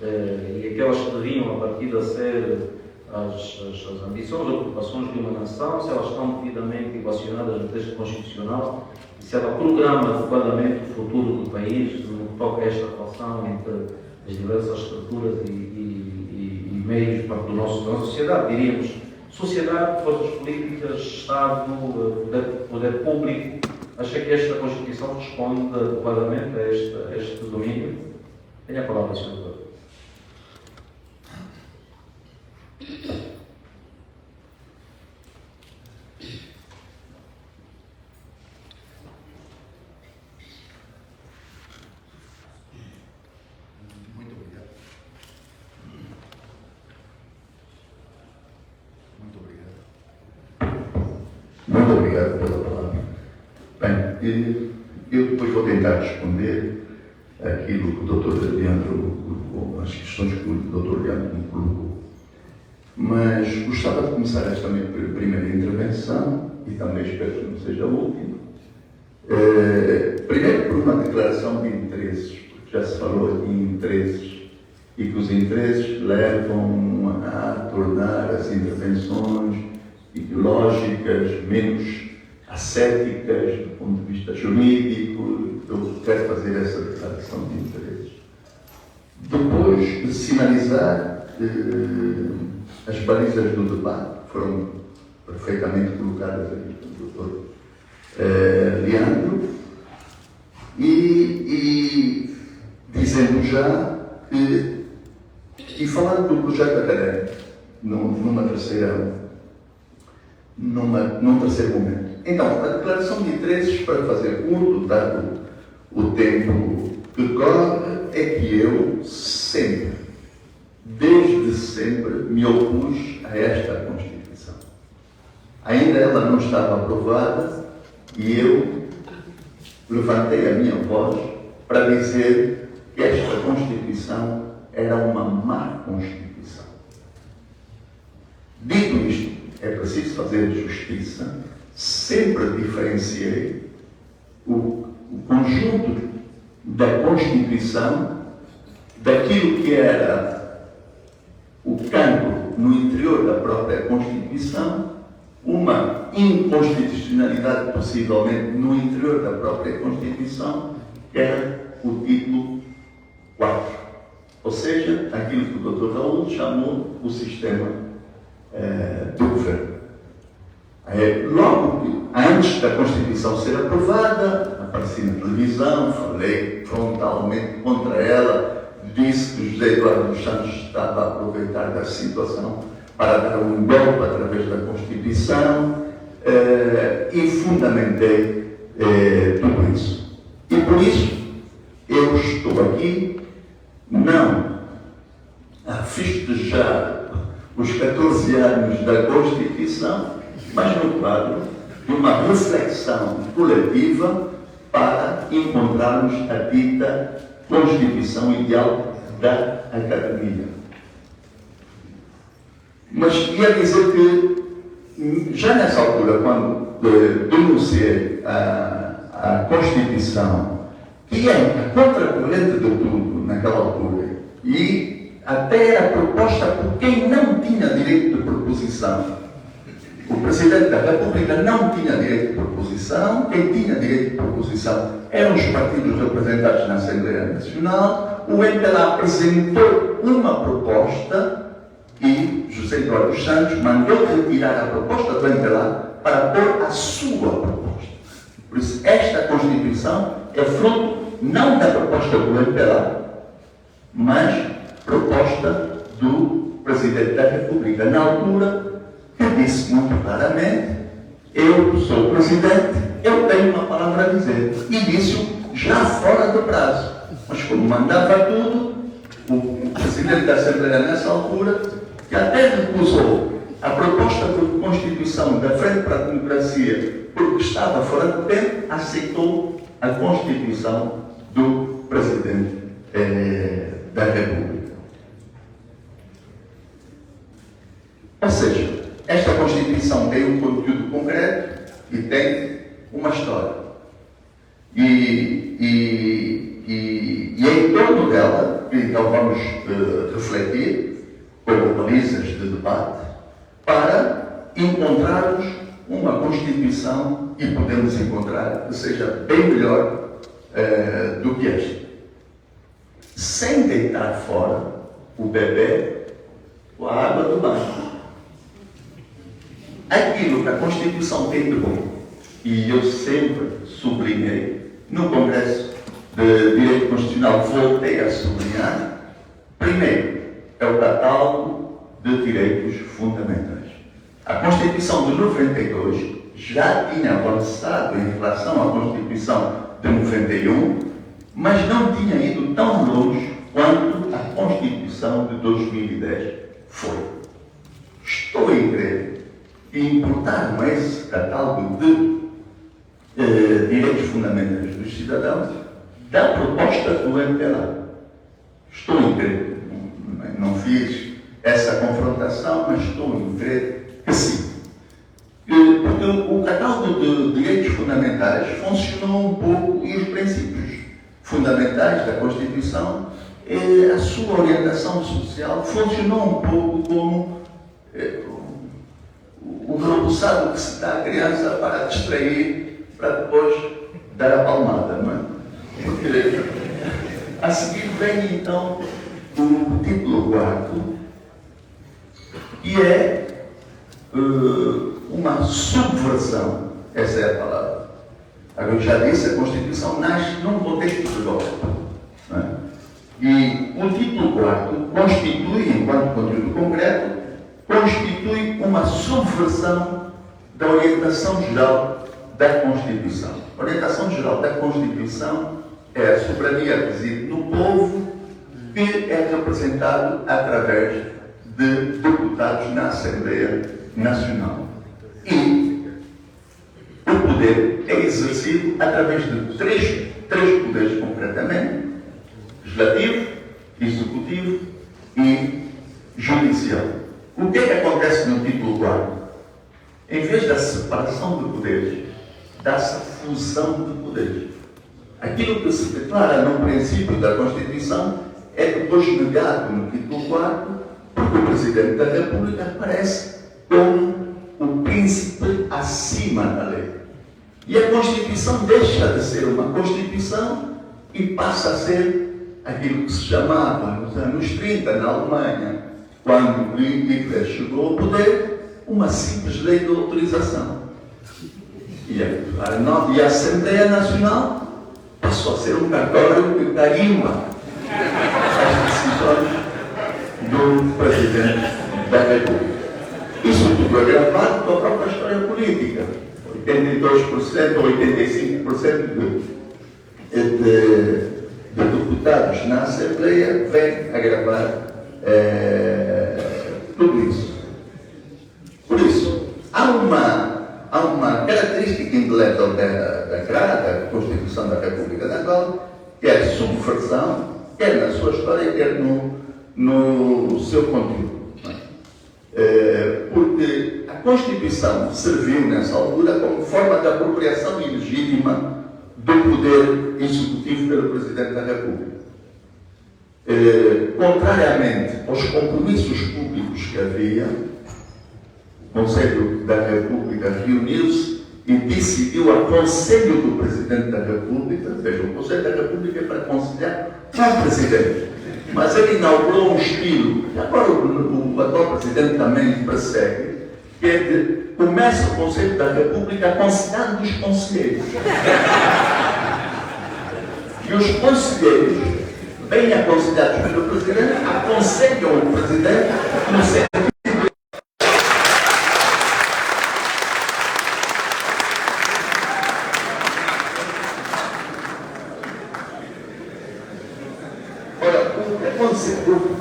Speaker 6: e aquelas que deviam, a partir de ser as ambições ou preocupações de uma nação, se elas estão devidamente equacionadas no texto constitucional, e se ela programa adequadamente o futuro do país, no que toca a esta relação entre as diversas estruturas e meios da nossa sociedade, diríamos, sociedade, forças políticas, Estado, poder público. Acha que esta Constituição responde adequadamente a este domínio? Tenha a palavra, Sr. Doutor.
Speaker 7: Muito obrigado pela palavra. Bem, eu depois vou tentar responder aquilo que o Dr. Leandro colocou, as questões que o Dr. Leandro me colocou. Mas gostava de começar esta minha primeira intervenção, e também espero que não seja a última, primeiro por uma declaração de interesses, porque já se falou aqui em interesses, e que os interesses levam a tornar as intervenções ideológicas menos ascéticas do ponto de vista jurídico. Eu quero fazer essa declaração de interesses. Depois de sinalizar as balizas do debate, que foram perfeitamente colocadas aqui pelo Dr. Leandro, e já que, e falando do projeto académico, num terceiro momento. Então, a declaração de interesses, para fazer curto, dado o tempo que corre, é que eu sempre, desde sempre, me opus a esta Constituição. Ainda ela não estava aprovada e eu levantei a minha voz para dizer que esta Constituição era uma má Constituição. Dito isto, é preciso fazer justiça. Sempre diferenciei o conjunto da Constituição daquilo que era o campo no interior da própria Constituição, uma inconstitucionalidade possivelmente no interior da própria Constituição, que era o título 4. Ou seja, aquilo que o Dr. Raul chamou o sistema do governo. Logo antes da Constituição ser aprovada, apareci na televisão, falei frontalmente contra ela, disse que José Eduardo dos Santos estava a aproveitar da situação para dar um golpe através da Constituição e fundamentei tudo isso. E por isso eu estou aqui não a festejar os 14 anos da Constituição, mas no quadro de uma reflexão coletiva para encontrarmos a dita Constituição ideal da Academia. Mas ia dizer que, já nessa altura, quando denunciei a Constituição, que é a contracorrente de tudo naquela altura, e até era proposta por quem não tinha direito de proposição. O Presidente da República não tinha direito de proposição, quem tinha direito de proposição eram os partidos representados na Assembleia Nacional. O MPLA apresentou uma proposta e José Eduardo dos Santos mandou retirar a proposta do MPLA para pôr a sua proposta. Por isso, esta Constituição é fruto não da proposta do MPLA, mas proposta do Presidente da República. Na altura, que disse muito claramente: eu sou o Presidente, eu tenho uma palavra a dizer. E disse-o já fora do prazo. Mas como mandava tudo, o Presidente da Assembleia, nessa altura, que até recusou a proposta de Constituição da Frente para a Democracia, porque estava fora do tempo, aceitou a Constituição do Presidente da República. Ou seja, esta Constituição tem um conteúdo concreto e tem uma história. E em torno dela, então vamos refletir como balizas de debate para encontrarmos uma Constituição e podemos encontrar que seja bem melhor do que esta. Sem deitar fora o bebê com a água do banho. Aquilo que a Constituição tem de bom, e eu sempre sublinhei, no Congresso de Direito Constitucional voltei a sublinhar, primeiro, é o catálogo de direitos fundamentais. A Constituição de 92 já tinha avançado em relação à Constituição de 91, mas não tinha ido tão longe quanto a Constituição de 2010 foi. Estou a crer que importaram esse catálogo de direitos fundamentais dos cidadãos da proposta do MPLA. Estou a crer, não fiz essa confrontação, mas estou a crer que sim. Porque o catálogo de direitos fundamentais funcionou um pouco, e os princípios fundamentais da Constituição, a sua orientação social funcionou um pouco como o rebuçado que se dá à criança para distrair, para depois dar a palmada, não é? Porque a seguir vem então o título 4, que é uma subversão, essa é a palavra. Eu já disse, a Constituição nasce num contexto de golpe. Não é? E o título 4 constitui, enquanto conteúdo concreto, constitui uma subversão da orientação geral da Constituição. A orientação geral da Constituição é a soberania que reside no povo, que é representado através de deputados na Assembleia Nacional. E o poder é exercido através de três poderes, concretamente: legislativo, executivo e judicial. O que é que acontece no título 4? Em vez da separação de poderes, dá-se a fusão de poderes. Aquilo que se declara no princípio da Constituição é depois negado no título 4, porque o Presidente da República aparece como o príncipe acima da lei. E a Constituição deixa de ser uma Constituição e passa a ser aquilo que se chamava nos anos 30 na Alemanha, quando Hitler chegou ao poder, uma simples lei de autorização. E a Assembleia Nacional passou a ser um cartório que carimba as decisões do Presidente da República. Isso tudo é gravado pela própria história política. 82% ou 85% de deputados na Assembleia vêm a gravar tudo isso. Por isso, há uma característica intelectual da Constituição da República de Angola, que é a subversão, quer na sua história, quer no seu conteúdo. Porque a Constituição serviu nessa altura como forma de apropriação ilegítima do poder executivo pelo Presidente da República. Contrariamente aos compromissos públicos que havia, o Conselho da República reuniu-se e decidiu a conselho do Presidente da República. Veja, o Conselho da República é para aconselhar o Presidente, mas ele inaugurou um estilo que agora o atual Presidente também persegue, que é de começa o Conselho da República aconselhando os conselheiros. E os conselheiros, bem aconselhados pelo Presidente, aconselham o Presidente no sentido.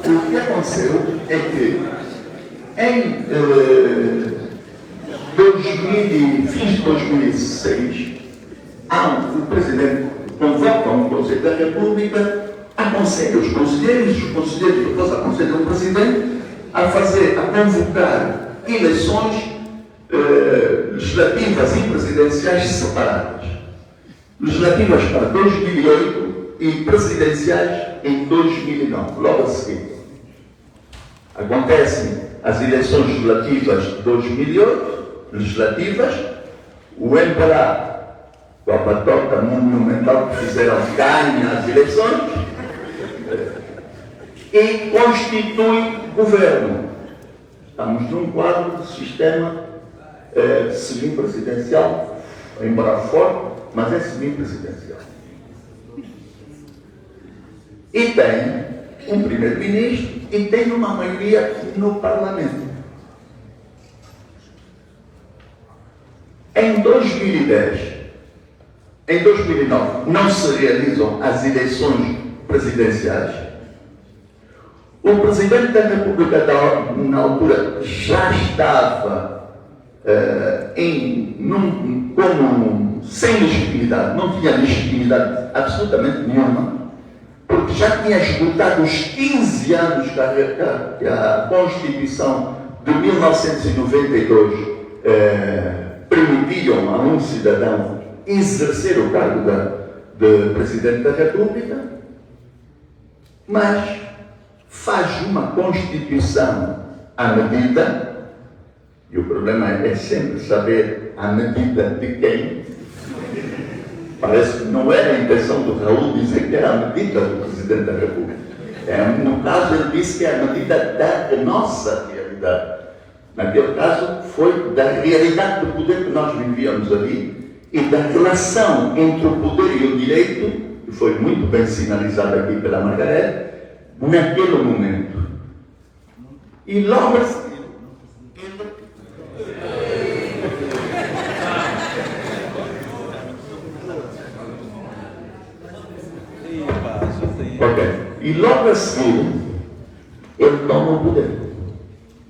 Speaker 7: O que aconteceu é que em fins de 2006, o Presidente convoca um Conselho da República, aconselha os conselheiros depois aconselham o Presidente a convocar eleições legislativas e presidenciais separadas. Legislativas para 2008 e presidenciais em 2009, logo a seguir. Acontecem as eleições legislativas de 2008, o MPLA, com a batota monumental que fizeram, ganha as eleições e constitui governo. Estamos num quadro de sistema semi-presidencial, embora forte, mas é semi-presidencial. E tem um primeiro-ministro e tem uma maioria no Parlamento. Em 2009, não se realizam as eleições presidenciais. O Presidente da República, na altura, já estava sem legitimidade, não tinha legitimidade absolutamente nenhuma, porque já tinha esgotado os 15 anos que a Constituição de 1992 permitiam a um cidadão exercer o cargo de Presidente da República, mas faz uma Constituição à medida, e o problema é sempre saber à medida de quem. Parece que não era a intenção do Raul dizer que era a medida do Presidente da República. No caso, ele disse que é a medida da nossa realidade. Naquele caso, foi da realidade do poder que nós vivíamos ali e da relação entre o poder e o direito, que que foi muito bem sinalizado aqui pela Margarete, naquele momento. E logo a seguir, e logo a seguir, ele toma o poder.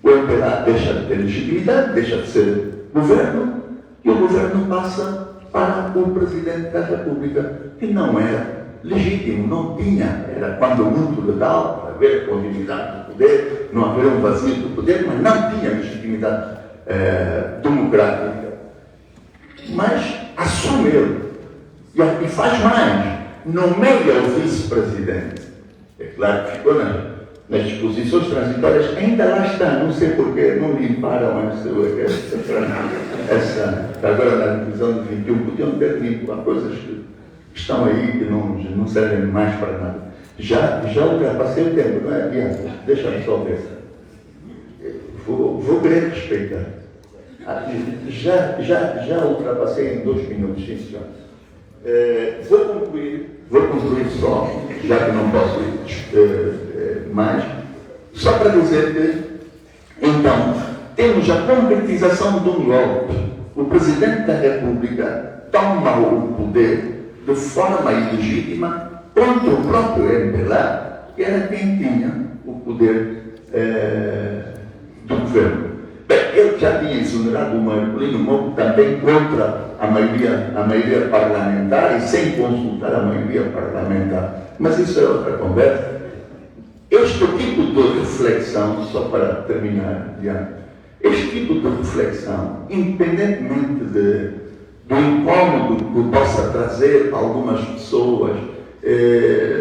Speaker 7: O MPLA deixa de ter legitimidade, deixa de ser governo, e o governo passa para o Presidente da República, que não era legítimo, não tinha, era quando muito legal, para haver continuidade do poder, não haver um vazio do poder, mas não tinha legitimidade democrática. Mas assume ele, e faz mais, nomeia o vice-presidente. É claro que ficou nas disposições transitórias, ainda lá está, não sei porquê, não limparam essa agora na divisão de 21, podiam ter limpo, há coisas que estão aí que não servem mais para nada. Já ultrapassei o tempo, não é? Adiante, deixa-me só ver. Vou querer respeitar. Já ultrapassei em 2 minutos, sim, senhor. Vou concluir só, já que não posso ir mais, só para dizer que, então, temos a concretização de um golpe. O Presidente da República toma o poder de forma ilegítima contra o próprio MPLA, que era quem tinha o poder do governo. Bem, ele já tinha exonerado o Marcolino Mocco também contra a maioria parlamentar e sem consultar a maioria parlamentar. Mas isso é outra conversa. Este tipo de reflexão, só para terminar, este tipo de reflexão, independentemente do incômodo que possa trazer para algumas pessoas,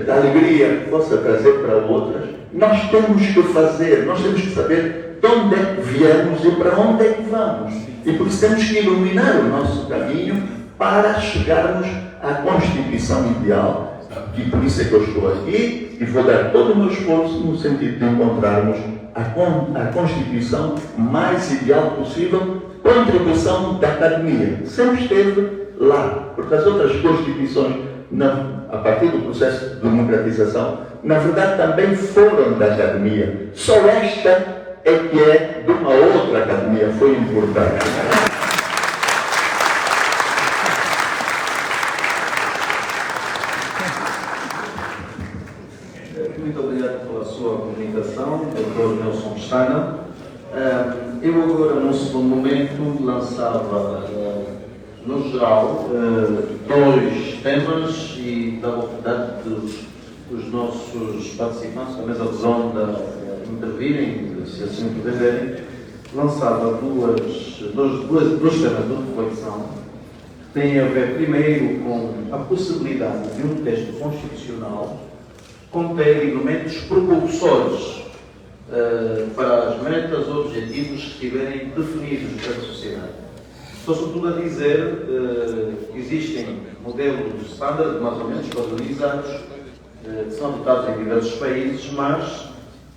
Speaker 7: da alegria que possa trazer para outras, nós temos que fazer, nós temos que saber de onde é que viemos e para onde é que vamos. E por isso temos que iluminar o nosso caminho para chegarmos à Constituição ideal. E por isso é que eu estou aqui e vou dar todo o meu esforço no sentido de encontrarmos a Constituição mais ideal possível, contribuição da academia. Sempre esteve lá, porque as outras Constituições, a partir do processo de democratização, na verdade também foram da academia. Só esta é que é de uma outra academia, foi importante.
Speaker 1: Muito obrigado pela sua comunicação, Dr. Nelson Pestana. Eu agora, num segundo momento, lançava, no geral, 2 temas e dava a oportunidade dos nossos participantes da mesa redonda intervirem, se assim entenderem. Lançava dois temas de reflexão que têm a ver, primeiro, com a possibilidade de um texto constitucional conter elementos propulsores para as metas ou objetivos que estiverem definidos pela sociedade. Estou sobretudo a dizer que existem modelos standard, mais ou menos padronizados, que são adotados em diversos países, mas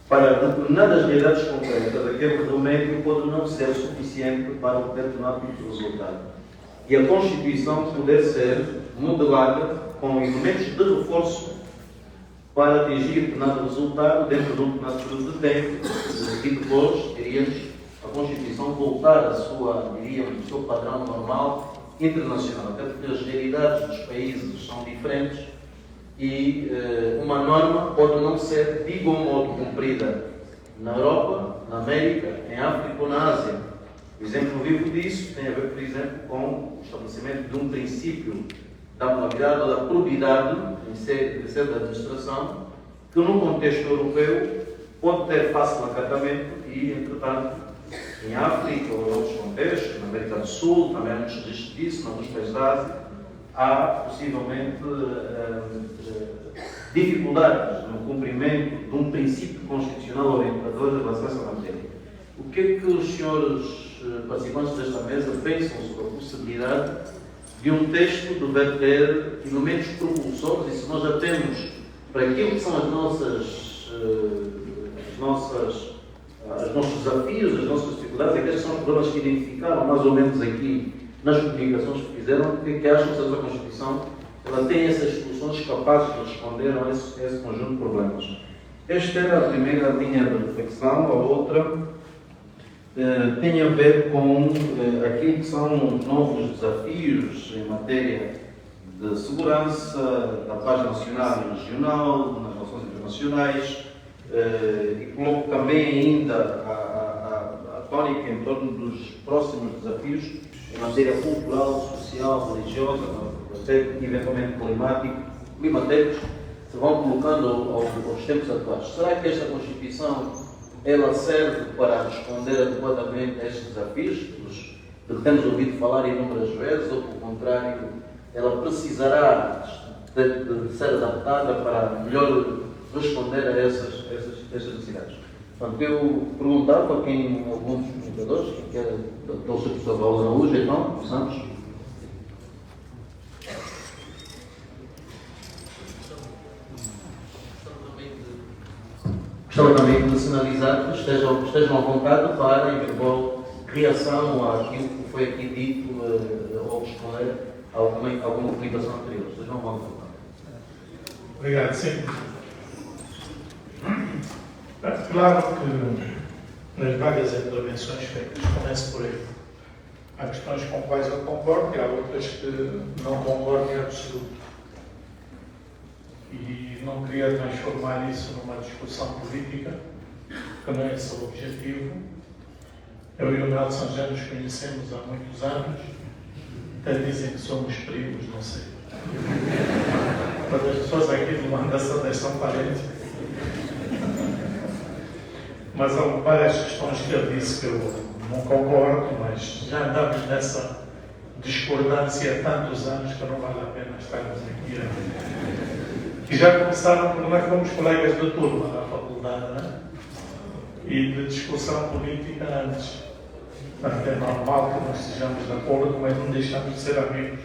Speaker 1: para determinadas realidades concretas, aquele remédio pode não ser suficiente para obter determinado tipo de resultado. E a Constituição poder ser modelada com elementos de reforço para atingir determinado resultado dentro de um determinado período de tempo, e depois, diríamos, a Constituição voltar ao seu padrão normal internacional, até porque as realidades dos países são diferentes e uma norma pode não ser de igual modo cumprida na Europa, na América, em África ou na Ásia. O exemplo vivo disso tem a ver, por exemplo, com o estabelecimento de um princípio da moralidade ou da probidade em ser da administração, que no contexto europeu pode ter fácil acatamento e, entretanto, em África ou em outros contextos, na América do Sul, também há muitos registros disso, em alguns países da Ásia, há possivelmente dificuldades no cumprimento de um princípio constitucional orientador em relação a essa matéria. O que é que os senhores participantes desta mesa pensam sobre a possibilidade de um texto dever ter elementos propulsores, e se nós já temos para aquilo que são os nossos desafios, as nossas dificuldades, aqueles que são os problemas que identificaram mais ou menos aqui nas comunicações que fizeram, o que é que acham sobre a Constituição ela tem essas soluções capazes de responder a esse conjunto de problemas. Esta era a primeira linha de reflexão. A outra tem a ver com aquilo que são os novos desafios em matéria de segurança, da paz nacional e regional, nas relações internacionais, e coloco também ainda a tónica em torno dos próximos desafios em matéria cultural, social, religiosa, até eventualmente climatéricos, se vão colocando aos tempos atuais. Será que esta Constituição ela serve para responder adequadamente a estes desafios, de que temos ouvido falar inúmeras vezes, ou, por contrário, ela precisará de ser adaptada para melhor responder a essas necessidades? Portanto, eu perguntava a quem, alguns comunicadores, que era o Sr. Professor Paulo Araújo, então, Santos. Gostava também de sinalizar que estejam à vontade para eventual reação àquilo que foi aqui dito ou responder a alguma comunicação anterior. Estejam à vontade.
Speaker 2: Obrigado, sim. Claro que nas várias intervenções feitas, começo por aí. Há questões com quais eu concordo e há outras que não concordo em absoluto. E não queria transformar isso numa discussão política, que não é esse o objetivo. Eu e o Nelson já nos conhecemos há muitos anos, até dizem que somos primos, não sei. Mas as pessoas aqui de Mandaçadas são parentes. Mas há várias questões que ele disse que eu não concordo, mas já andamos nessa discordância há tantos anos que não vale a pena estarmos aqui. E já começaram, porque nós fomos colegas de turma da faculdade, né? E de discussão política antes. Portanto, é normal que nós estejamos de acordo, mas não deixamos de ser amigos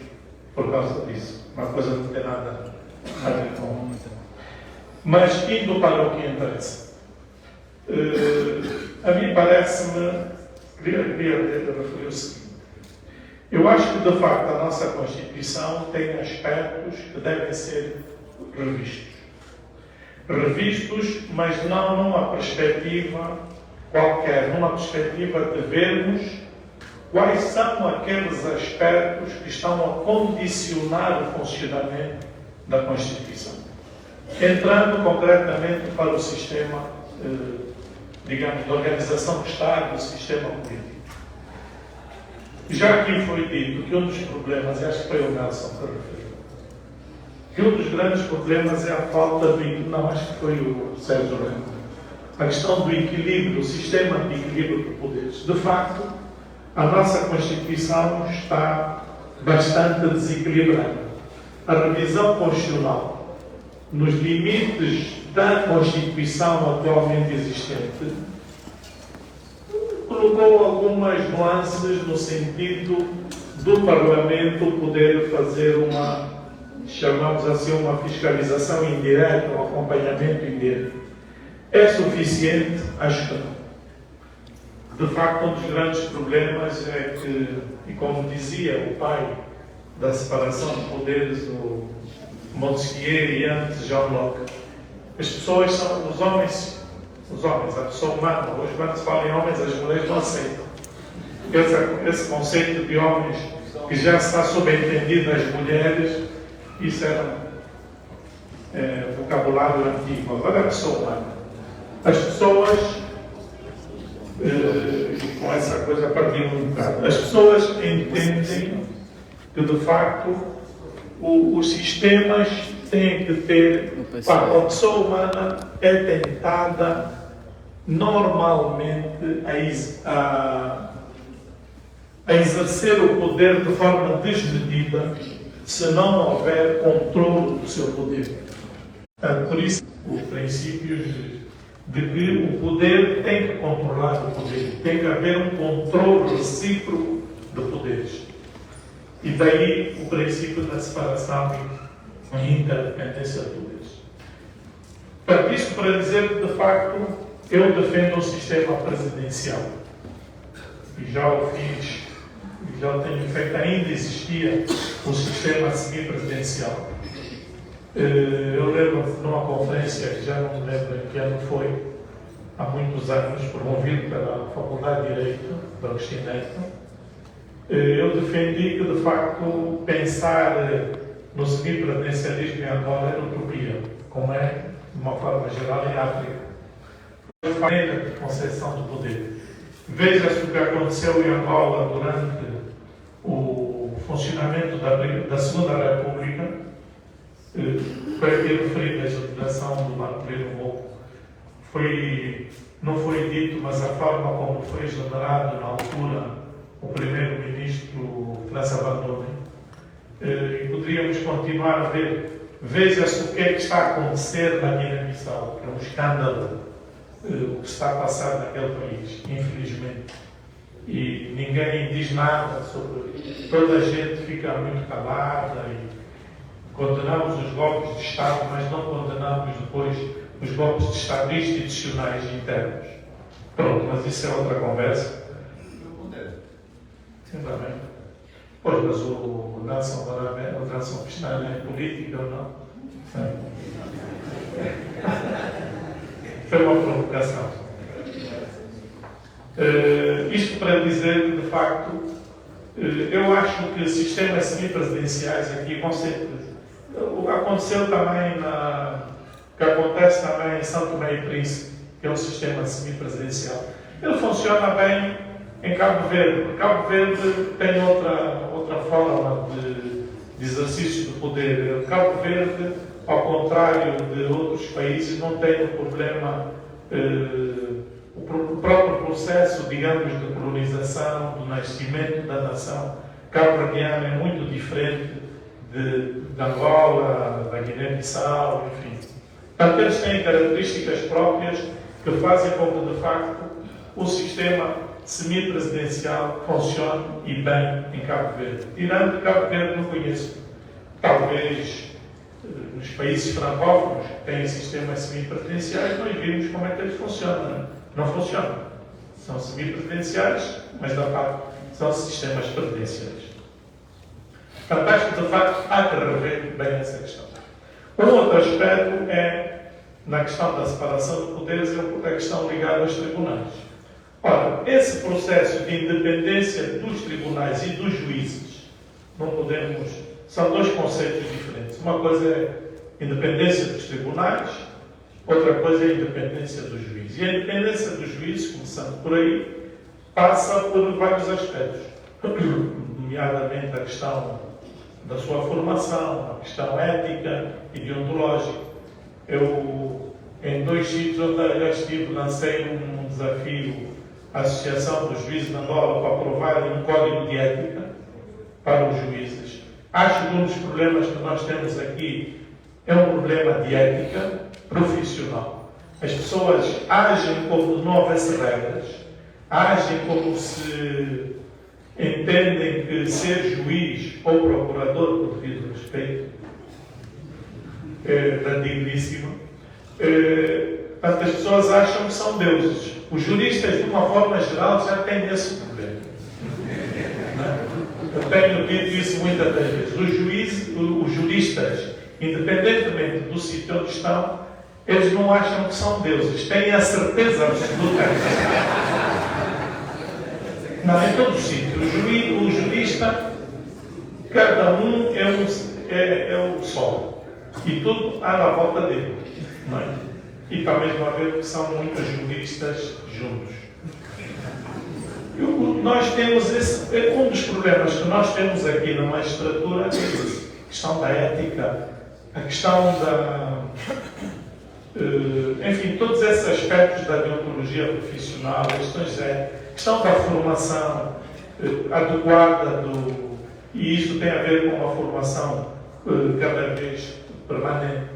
Speaker 2: por causa disso. Uma coisa não tem nada a ver com. Mas, indo para o que interessa, a mim parece-me, queria referir o seguinte: eu acho que, de facto, a nossa Constituição tem aspectos que devem ser revistos, mas não numa perspectiva qualquer, numa perspectiva de vermos quais são aqueles aspectos que estão a condicionar o funcionamento da Constituição. Entrando concretamente para o sistema, digamos, de organização do Estado, do sistema político. Já aqui foi dito que um dos problemas, e acho que foi o Nelson que referiu, que um dos grandes problemas é a falta do equilíbrio, não, acho que foi o Sérgio Ramos, a questão do equilíbrio, o sistema de equilíbrio de poderes. De facto, a nossa Constituição está bastante desequilibrada. A revisão constitucional, nos limites da Constituição atualmente existente, colocou algumas nuances no sentido do Parlamento poder fazer chamamos assim, uma fiscalização indireta, um acompanhamento indireto. É suficiente? Acho que não. De facto, um dos grandes problemas é que, e como dizia o pai da separação de poderes, o Montesquieu e antes John Locke, as pessoas são os homens, a pessoa humana. Hoje, quando se fala em homens, as mulheres não aceitam. Esse conceito de homens que já está subentendido nas mulheres, isso era vocabulário antigo. Agora é a pessoa humana. As pessoas, com essa coisa partimos um bocado, as pessoas entendem que, de facto, os sistemas têm que ter, a pessoa humana é tentada normalmente a exercer o poder de forma desmedida se não houver controle do seu poder. Por isso, os princípios de que o poder tem que controlar o poder, tem que haver um controle recíproco de poderes. E daí o princípio da separação e interdependência de poderes. Portanto, isto para dizer que, de facto, eu defendo o sistema presidencial. E já o fiz, e já o tenho feito, ainda existia o sistema semipresidencial. Eu lembro numa conferência, que já não me lembro em que ano foi, há muitos anos, promovido pela Faculdade de Direito de Agostinho Neto, eu defendi que, de facto, pensar no semipresidencialismo em Angola era utopia, como é, de uma forma geral, em África. Foi a maneira de concepção do poder. Veja-se o que aconteceu em Angola durante o funcionamento da Segunda República, foi aqui referido a geração do Marcolino Moco. Não foi dito, mas a forma como foi generado na altura o primeiro-ministro França Bandone, e poderíamos continuar a ver. Veja-se o que é que está a acontecer na Guiné-Bissau, que é um escândalo o que está a passar naquele país, infelizmente. E ninguém diz nada sobre. Toda a gente fica muito calada e condenamos os golpes de Estado, mas não condenamos depois os golpes de Estado institucionais internos. Pronto, mas isso é outra conversa. Sim, também. Pois, mas o Nelson Pistanha é política ou não? Sim. Foi uma provocação. Isto para dizer que, de facto, eu acho que sistemas semipresidenciais aqui vão ser. O que aconteceu também que acontece também em São Tomé e Príncipe, que é um sistema semipresidencial. Ele funciona bem em Cabo Verde, porque Cabo Verde tem outra forma de exercício do poder. Cabo Verde, ao contrário de outros países, não tem o problema, o próprio processo, digamos, de colonização, do nascimento da nação cabo-verdiana é muito diferente de Angola, da Guiné-Bissau, enfim. Portanto, eles têm características próprias que fazem com que, de facto, o sistema semipresidencial funcione e bem em Cabo Verde. Tirando Cabo Verde, não conheço. Talvez nos países francófonos que têm sistemas semipresidenciais, nós vimos como é que eles funcionam. Não funcionam. São semipresidenciais, mas da parte são sistemas presidenciais. Portanto, acho que, de facto, há que rever bem essa questão. Um outro aspecto é, na questão da separação de poderes, é a questão ligada aos tribunais. Ora, esse processo de independência dos tribunais e dos juízes, não podemos. São dois conceitos diferentes. Uma coisa é independência dos tribunais, outra coisa é a independência dos juízes. E a independência dos juízes, começando por aí, passa por vários aspectos, nomeadamente a questão da sua formação, a questão ética e deontológica. Eu, em 2 sítios onde eu estive, lancei um desafio à Associação dos Juízes de Angola para aprovarem um código de ética para os juízes. Acho que um dos problemas que nós temos aqui é um problema de ética profissional. As pessoas agem como se não houvesse regras, agem como se entendem que ser juiz ou procurador, com devido respeito, da digníssima, portanto, as pessoas acham que são deuses. Os juristas, de uma forma geral, já têm esse problema. Eu tenho dito isso muitas vezes. Os juristas, independentemente do sítio onde estão, eles não acham que são deuses. Têm a certeza absoluta. Não, em todo o sítio. O jurista, cada um é o sol. E tudo anda à volta dele. Não é? E para mesmo haver que são muitos juristas juntos. Nós temos um dos problemas que nós temos aqui na magistratura é a questão da ética, a questão da. Enfim, todos esses aspectos da deontologia profissional, a questão da formação adequada e isto tem a ver com uma formação cada vez permanente.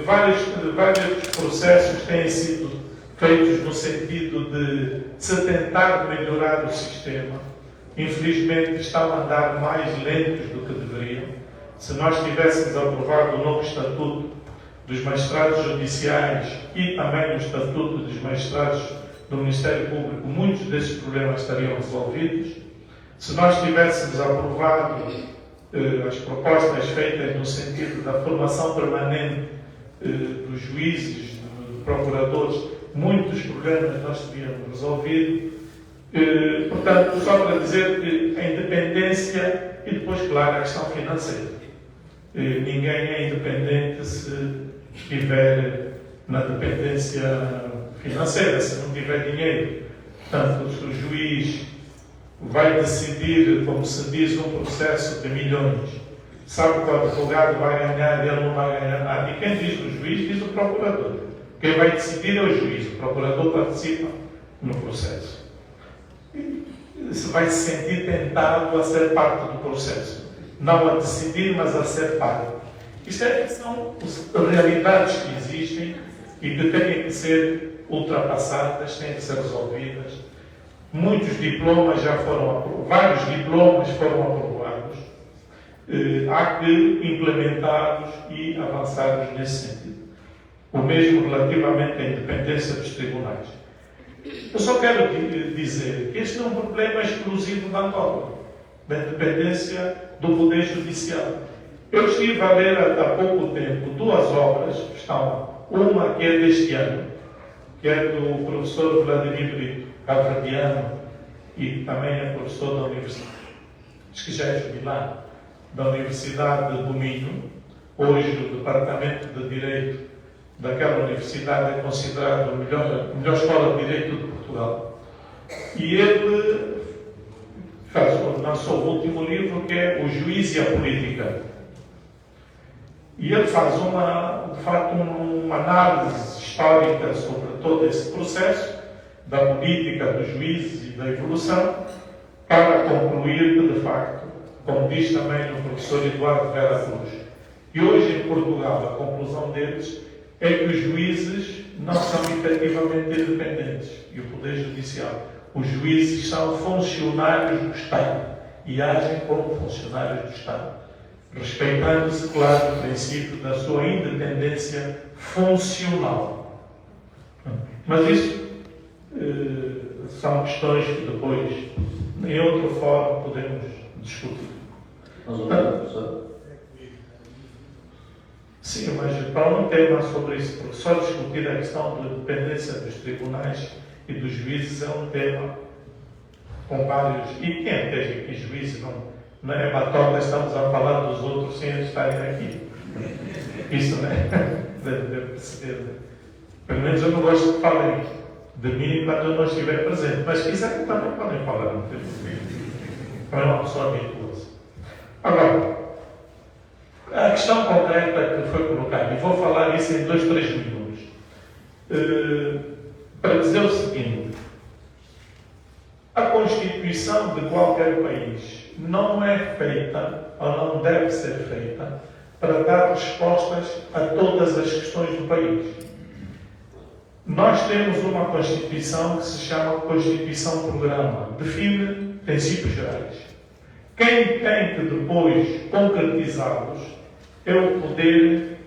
Speaker 2: Vários processos têm sido feitos no sentido de se tentar melhorar o sistema. Infelizmente estão a andar mais lentos do que deveriam. Se nós tivéssemos aprovado o novo Estatuto dos Magistrados Judiciais e também o Estatuto dos Magistrados do Ministério Público, muitos desses problemas estariam resolvidos. Se nós tivéssemos aprovado as propostas feitas no sentido da formação permanente dos juízes, dos procuradores, muitos problemas nós teríamos resolvido. Portanto, só para dizer que a independência e depois, claro, a questão financeira. Ninguém é independente se estiver na dependência financeira, se não tiver dinheiro. Portanto, se o juiz vai decidir, como se diz, um processo de milhões, sabe que o advogado vai ganhar e ele não vai ganhar nada. E quem diz o juiz, diz o procurador. Quem vai decidir é o juiz, o procurador participa no processo. E se vai se sentir tentado a ser parte do processo. Não a decidir, mas a ser parte. Isto são realidades que existem e que têm que ser ultrapassadas, têm que ser resolvidas. Muitos diplomas já foram aprovados, vários diplomas foram aprovados. Há que implementá-los e avançarmos nesse sentido. O mesmo relativamente à independência dos tribunais. Eu só quero dizer que este não é um problema exclusivo da Angola, da independência do Poder Judicial. Eu estive a ler há pouco tempo duas obras que estão lá. Uma que é deste ano, que é do professor Vladimir Brito, calverdiano, e também é professor da Universidade, acho que já é jubilado, da Universidade do Minho. Hoje o Departamento de Direito daquela universidade é considerado a melhor escola de Direito de Portugal. E ele lançou o último livro, que é O Juiz e a Política. E ele faz de facto, uma análise histórica sobre todo esse processo da política, dos juízes e da evolução, para concluir que, de facto, como diz também o professor Eduardo Vera Cruz, e hoje em Portugal a conclusão deles é que os juízes não são efetivamente independentes, e o Poder Judicial. Os juízes são funcionários do Estado e agem como funcionários do Estado, respeitando-se, claro, o princípio da sua independência funcional. Mas isso são questões que depois, em outro fórum, podemos discutir. Sim, mas para um tema sobre isso, porque só discutir a questão da independência dos tribunais e dos juízes é um tema com vários. E quem é que juízes não é batota, estamos a falar dos outros sem eles estarem aqui. Isso, né? Deve perceber. Né? Pelo menos eu não gosto que falem de mim quando eu não estiver presente. Mas se quiserem também podem falar, não tem problema. Para uma pessoa habituosa. Agora, a questão concreta que foi colocada, e vou falar isso em 2, 3 minutos, para dizer o seguinte: a Constituição de qualquer país não é feita, ou não deve ser feita, para dar respostas a todas as questões do país. Nós temos uma Constituição que se chama Constituição Programa, define princípios gerais. Quem tem que depois concretizá-los é o Poder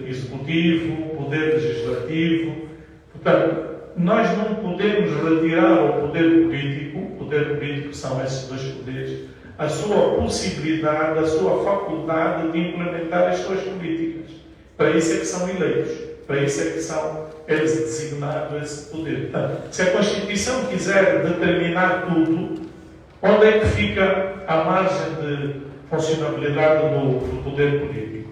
Speaker 2: Executivo, o Poder Legislativo. Portanto, nós não podemos retirar ao poder político são esses dois poderes, a sua possibilidade, a sua faculdade de implementar as suas políticas. Para isso é que são eleitos, para isso é que são eles designados esse poder. Portanto, se a Constituição quiser determinar tudo, onde é que fica a margem de funcionabilidade do poder político?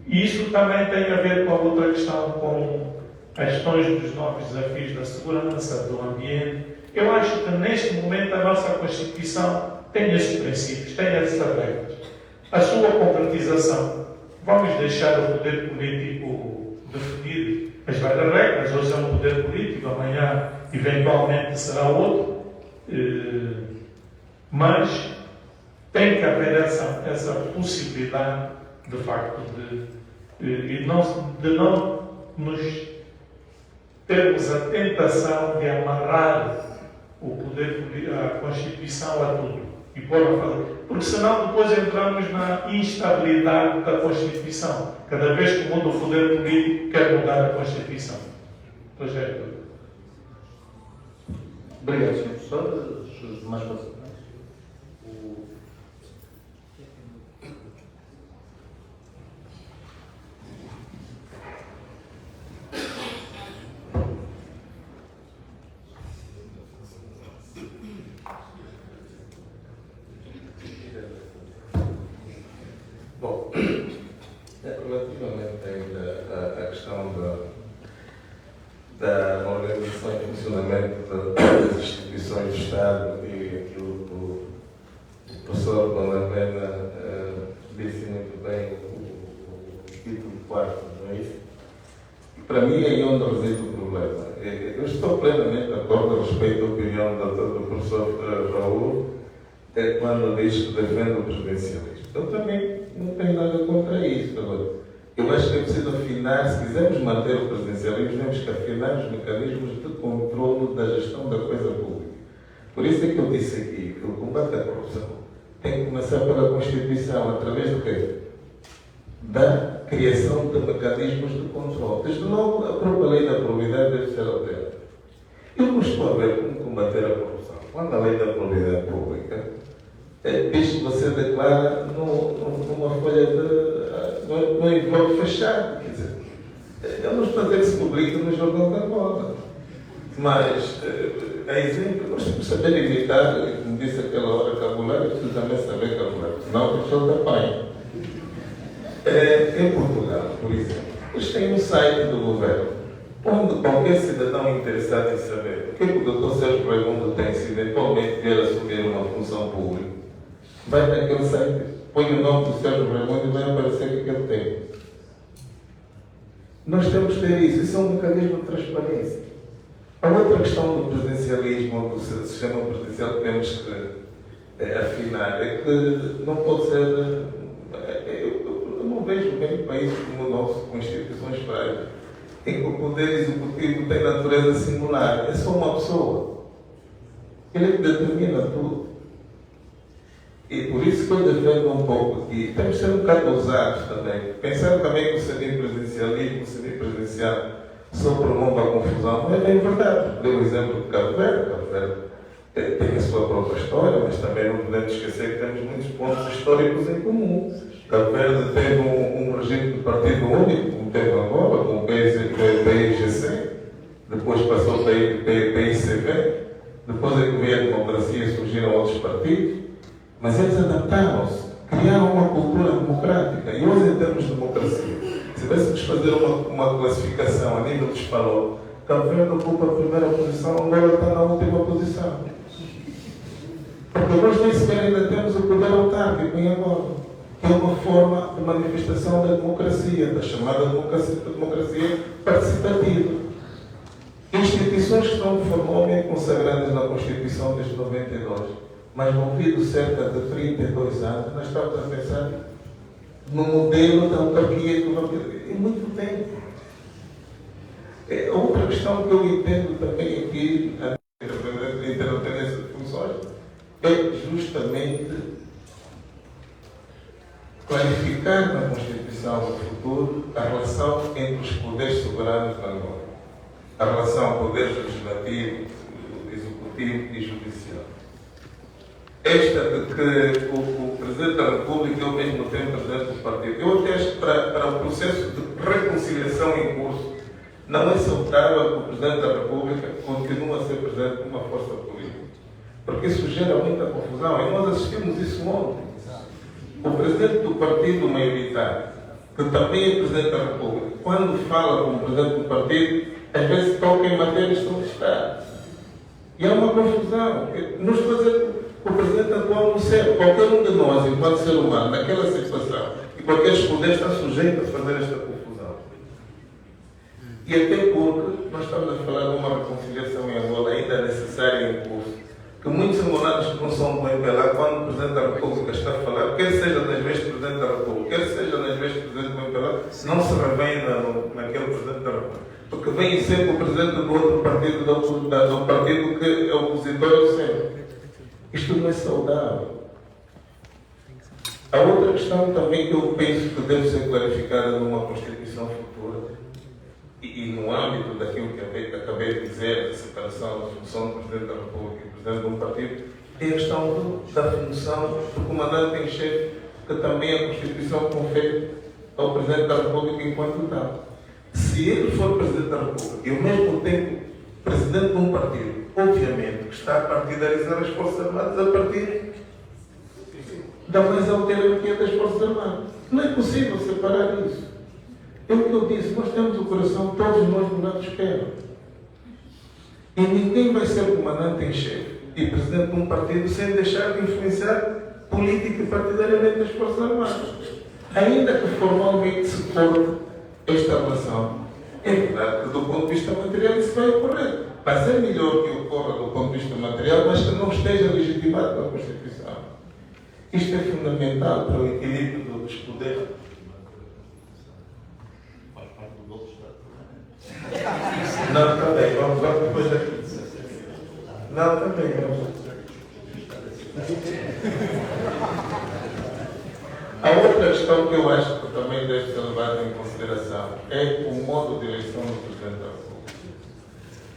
Speaker 2: E isso também tem a ver com a outra questão, com as questões dos novos desafios da segurança, do ambiente. Eu acho que neste momento a nossa Constituição tem esses princípios, tem essas regras. A sua concretização, vamos deixar o poder político definir as várias regras. Hoje é um poder político, amanhã eventualmente será outro. Mas tem que haver essa possibilidade, de facto, de não nos termos a tentação de amarrar o poder, a Constituição a tudo e pôr a fazer. Porque senão depois entramos na instabilidade da Constituição. Cada vez que muda o poder político, quer mudar a Constituição. Projeto.
Speaker 6: Obrigado, Sr. Professor. Mais participantes?
Speaker 5: Bom, relativamente ainda à questão da organização e funcionamento das instituições do Estado e aquilo que o professor Bonavena disse muito bem, o título 4, não é isso? Para mim é aí onde reside o problema. Eu estou plenamente de acordo a respeito da opinião do professor Raul quando diz que defende o presidencialismo. Eu também não tenho nada contra isso. Agora, eu acho que é preciso afinar, se quisermos manter o presidencialismo, temos que afinar os mecanismos de controle da gestão da coisa pública. Por isso é que eu disse aqui que o combate à corrupção tem que começar pela Constituição, através do quê? Da criação de mecanismos de controle. Desde logo, a própria lei da probidade deve ser alterada. Eu não estou a ver como combater a corrupção. Quando a lei da probidade pública diz que você declara numa folha no envelope fechado. Quer dizer, eu não estou a dizer que se publica no Jornal da Moda. Mas, a exemplo, nós temos que saber evitar, como disse aquela hora, cabular, precisamente saber cabular. Senão a pessoa da pai. Em Portugal, por exemplo, eles têm um site do governo onde qualquer cidadão interessado em saber o que o Dr. Sérgio Raimundo tem se eventualmente vier assumir uma função pública, vai naquele site, põe o nome do Sérgio Raimundo e vai aparecer o que ele tem. Nós temos que ter isso é um mecanismo de transparência. A outra questão do presidencialismo, do sistema presidencial que temos que afinar, é que não pode ser. Eu não vejo bem um país como o nosso, com instituições frágeis, em que o poder executivo tem natureza singular. É só uma pessoa. Ele é que determina tudo. E por isso que eu defendo um pouco aqui. Temos que ser um bocado ousados também. Pensar também que o semipresidencialismo, o semipresidencial, só promove a confusão. Não é bem verdade. Deu o exemplo de Cabo Verde. Cabo Verde tem a sua própria história, mas também não podemos esquecer que temos muitos pontos históricos em comum. Cabo Verde teve um regime de partido único, como teve Angola, com o PIGC, depois passou para o PICV, depois é que veio a democracia e surgiram outros partidos, mas eles adaptaram-se, criaram uma cultura democrática. E hoje, em termos de democracia, se tivéssemos fazer uma classificação a nível de espalhou, Cabo Verde ocupa a primeira posição, Angola está na última posição. Porque nós nem sequer ainda temos o poder autárquico em Angola, que é uma forma de manifestação da democracia, da chamada democracia participativa. Instituições que estão formalmente consagradas na Constituição desde 92, mas movido cerca de 32 anos, nós estamos a pensar no modelo da autarquia que vamos ter em muito tempo. Outra questão que eu entendo também aqui, a interdependência de funções, é justamente clarificar na Constituição do futuro a relação entre os poderes soberanos da Angola. A relação poder legislativo, executivo e judicial. Esta de que o Presidente da República é ao mesmo tempo Presidente do Partido. Eu até acho que para o processo de reconciliação em curso, não é saudável que o Presidente da República continue a ser Presidente de uma força política. Porque isso gera muita confusão. E nós assistimos isso ontem. O Presidente do Partido maioritário, que também é Presidente da República, quando fala como Presidente do Partido, às vezes toca em matérias sobre o Estado. E há uma confusão. Nos fazer o Presidente atual não serve. Qualquer um de nós, enquanto ser humano, naquela situação, e qualquer poder está sujeito a fazer esta confusão. E até porque nós estamos a falar de uma reconciliação em Angola ainda necessária em curso, que muitos angolanos que não são bem pela quando o Presidente da República está a falar, quer seja nas vezes Presidente da República, quer seja nas vezes Presidente bem pela, não se revém naquele Presidente da República. Porque vem sempre o Presidente do outro partido, do partido que é opositor ao seu. Isto não é saudável. A outra questão também que eu penso que deve ser clarificada numa Constituição futura, e no âmbito daquilo que acabei de dizer, da separação da função do Presidente da República e do Presidente de um partido, é a questão da função do comandante em chefe, que também a Constituição confere ao Presidente da República enquanto tal. Se ele for Presidente da República e ao mesmo tempo Presidente de um partido, obviamente que está a partidarizar as Forças Armadas a partir da mais alta hierarquia das Forças Armadas. Não é possível separar isso. É o que eu disse, nós temos o coração, todos nós morados esperam. E ninguém vai ser comandante em chefe e presidente de um partido sem deixar de influenciar política e partidariamente as Forças Armadas. Ainda que formalmente se corte esta relação, é verdade que do ponto de vista material isso vai ocorrer. Mas é melhor que ocorra do ponto de vista material, mas que não esteja legitimado pela Constituição. Isto é fundamental para o equilíbrio dos poderes. Não, também, vamos lá depois daqui. Não, também, vamos. A outra questão que eu acho que também deve ser levada em consideração é o modo de eleição do Presidente da República.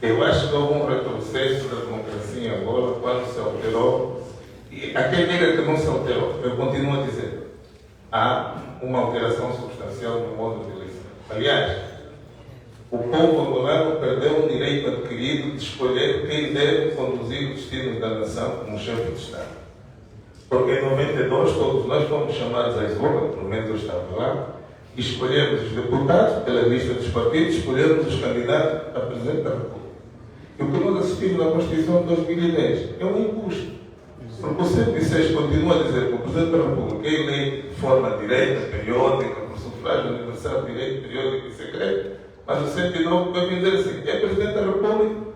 Speaker 5: Eu acho que houve um retrocesso da democracia em Angola quando se alterou, e a quem diga que não se alterou, eu continuo a dizer, há uma alteração substancial no modo de eleição. Aliás, o povo angolano perdeu o direito adquirido de escolher quem deve conduzir o destino da nação como chefe de Estado. Porque em 92 todos nós fomos chamados à Isola, pelo menos eu estava lá, e escolhemos os deputados pela lista dos partidos, escolhemos os candidatos a Presidente da República. E o que nós assistimos na Constituição de 2010 é um imposto. Porque o 106 continua a dizer que o Presidente da República é eleito de forma direta, periódica, por sufrágio universal, direito, periódico e secreto, mas o 109 vai dizer assim, é Presidente da República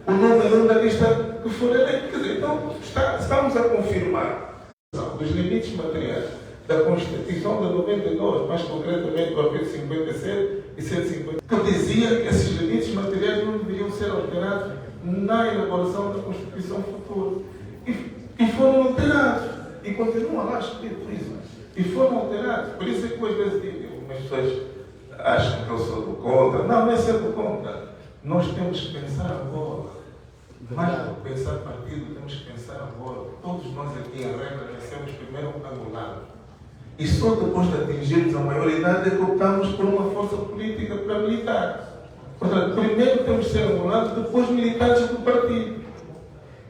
Speaker 5: o número 1 da lista que for eleito. Quer dizer, então estamos a confirmar dos limites materiais da Constituição de 92, mais concretamente do artigo 57 e 150, que dizia que esses limites materiais não deveriam ser alterados na elaboração da Constituição futura. E foram alterados. E continuam lá escrito isso. E foram alterados. Por isso é que às vezes digo, as pessoas acham que eu sou do contra. Não, não é ser do contra. Nós temos que pensar agora. Mais do que pensar partido, temos que pensar agora. Todos nós aqui, em regra, nascemos primeiro angolanos. E só depois de atingirmos a maioridade é que optamos por uma força política para militar. Portanto, primeiro temos que ser angolanos, depois militares do partido.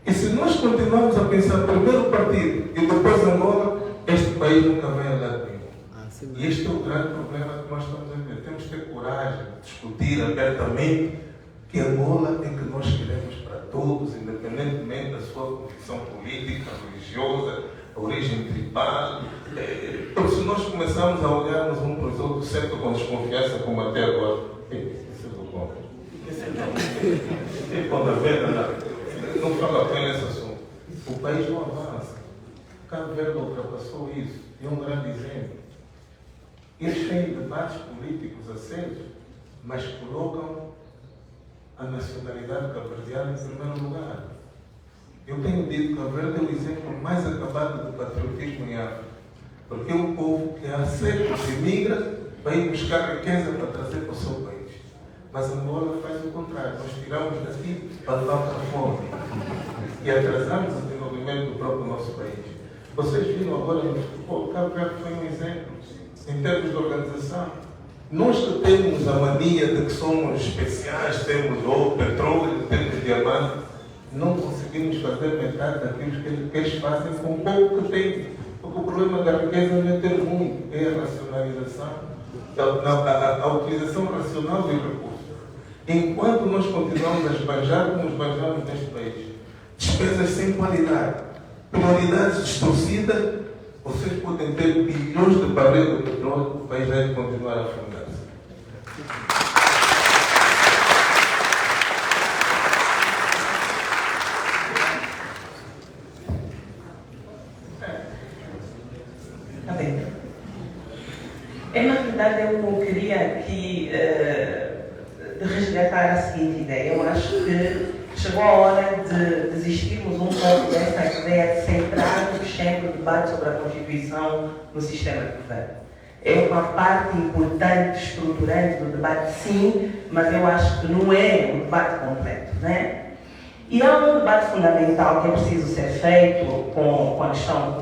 Speaker 5: E se nós continuarmos a pensar primeiro o partido e depois Angola, este país nunca vai a lado nenhum. E este é o grande problema que nós estamos a ver. Temos que ter coragem de discutir abertamente que Angola é que nós queremos para todos, independentemente da sua convicção política, religiosa, a origem tribal. Porque se nós começarmos a olharmos um para os outros sempre com desconfiança, como até agora, isso é do contra. E quando a venda não fala bem esse assunto, o país não avança. Cabo Verde ultrapassou isso, é um grande exemplo. Eles têm debates políticos acesos, mas colocam a nacionalidade cabo-verdiana em primeiro lugar. Eu tenho dito que Cabo Verde é o exemplo mais acabado do patriotismo em África, porque é um povo que aceita, que emigra, para ir buscar riqueza para trazer para o seu país. Mas Angola faz o contrário, nós tiramos daqui para levar para fora e atrasamos o desenvolvimento do próprio nosso país. Vocês viram agora no futebol, Cabo Verde foi um exemplo em termos de organização. Nós que temos a mania de que somos especiais, temos ouro, petróleo, temos diamante, não conseguimos fazer metade daquilo que eles fazem com o pouco que têm. Porque o problema da riqueza não é ter muito, é a racionalização, a utilização racional dos recursos. Enquanto nós continuamos a esbanjar como esbanjamos neste país, despesas sem qualidade, prioridades distorcidas, vocês podem ter bilhões de barris de petróleo, o país vai continuar a afundar-se.
Speaker 4: Está bem. Na verdade, eu queria aqui de resgatar a seguinte ideia. Eu acho que chegou a hora de desistirmos um pouco dessa ideia de centrarmos sempre o debate sobre a Constituição no sistema de governo. É uma parte importante, estruturante do debate, sim, mas eu acho que não é o debate completo, né? E há um debate fundamental que é preciso ser feito com a questão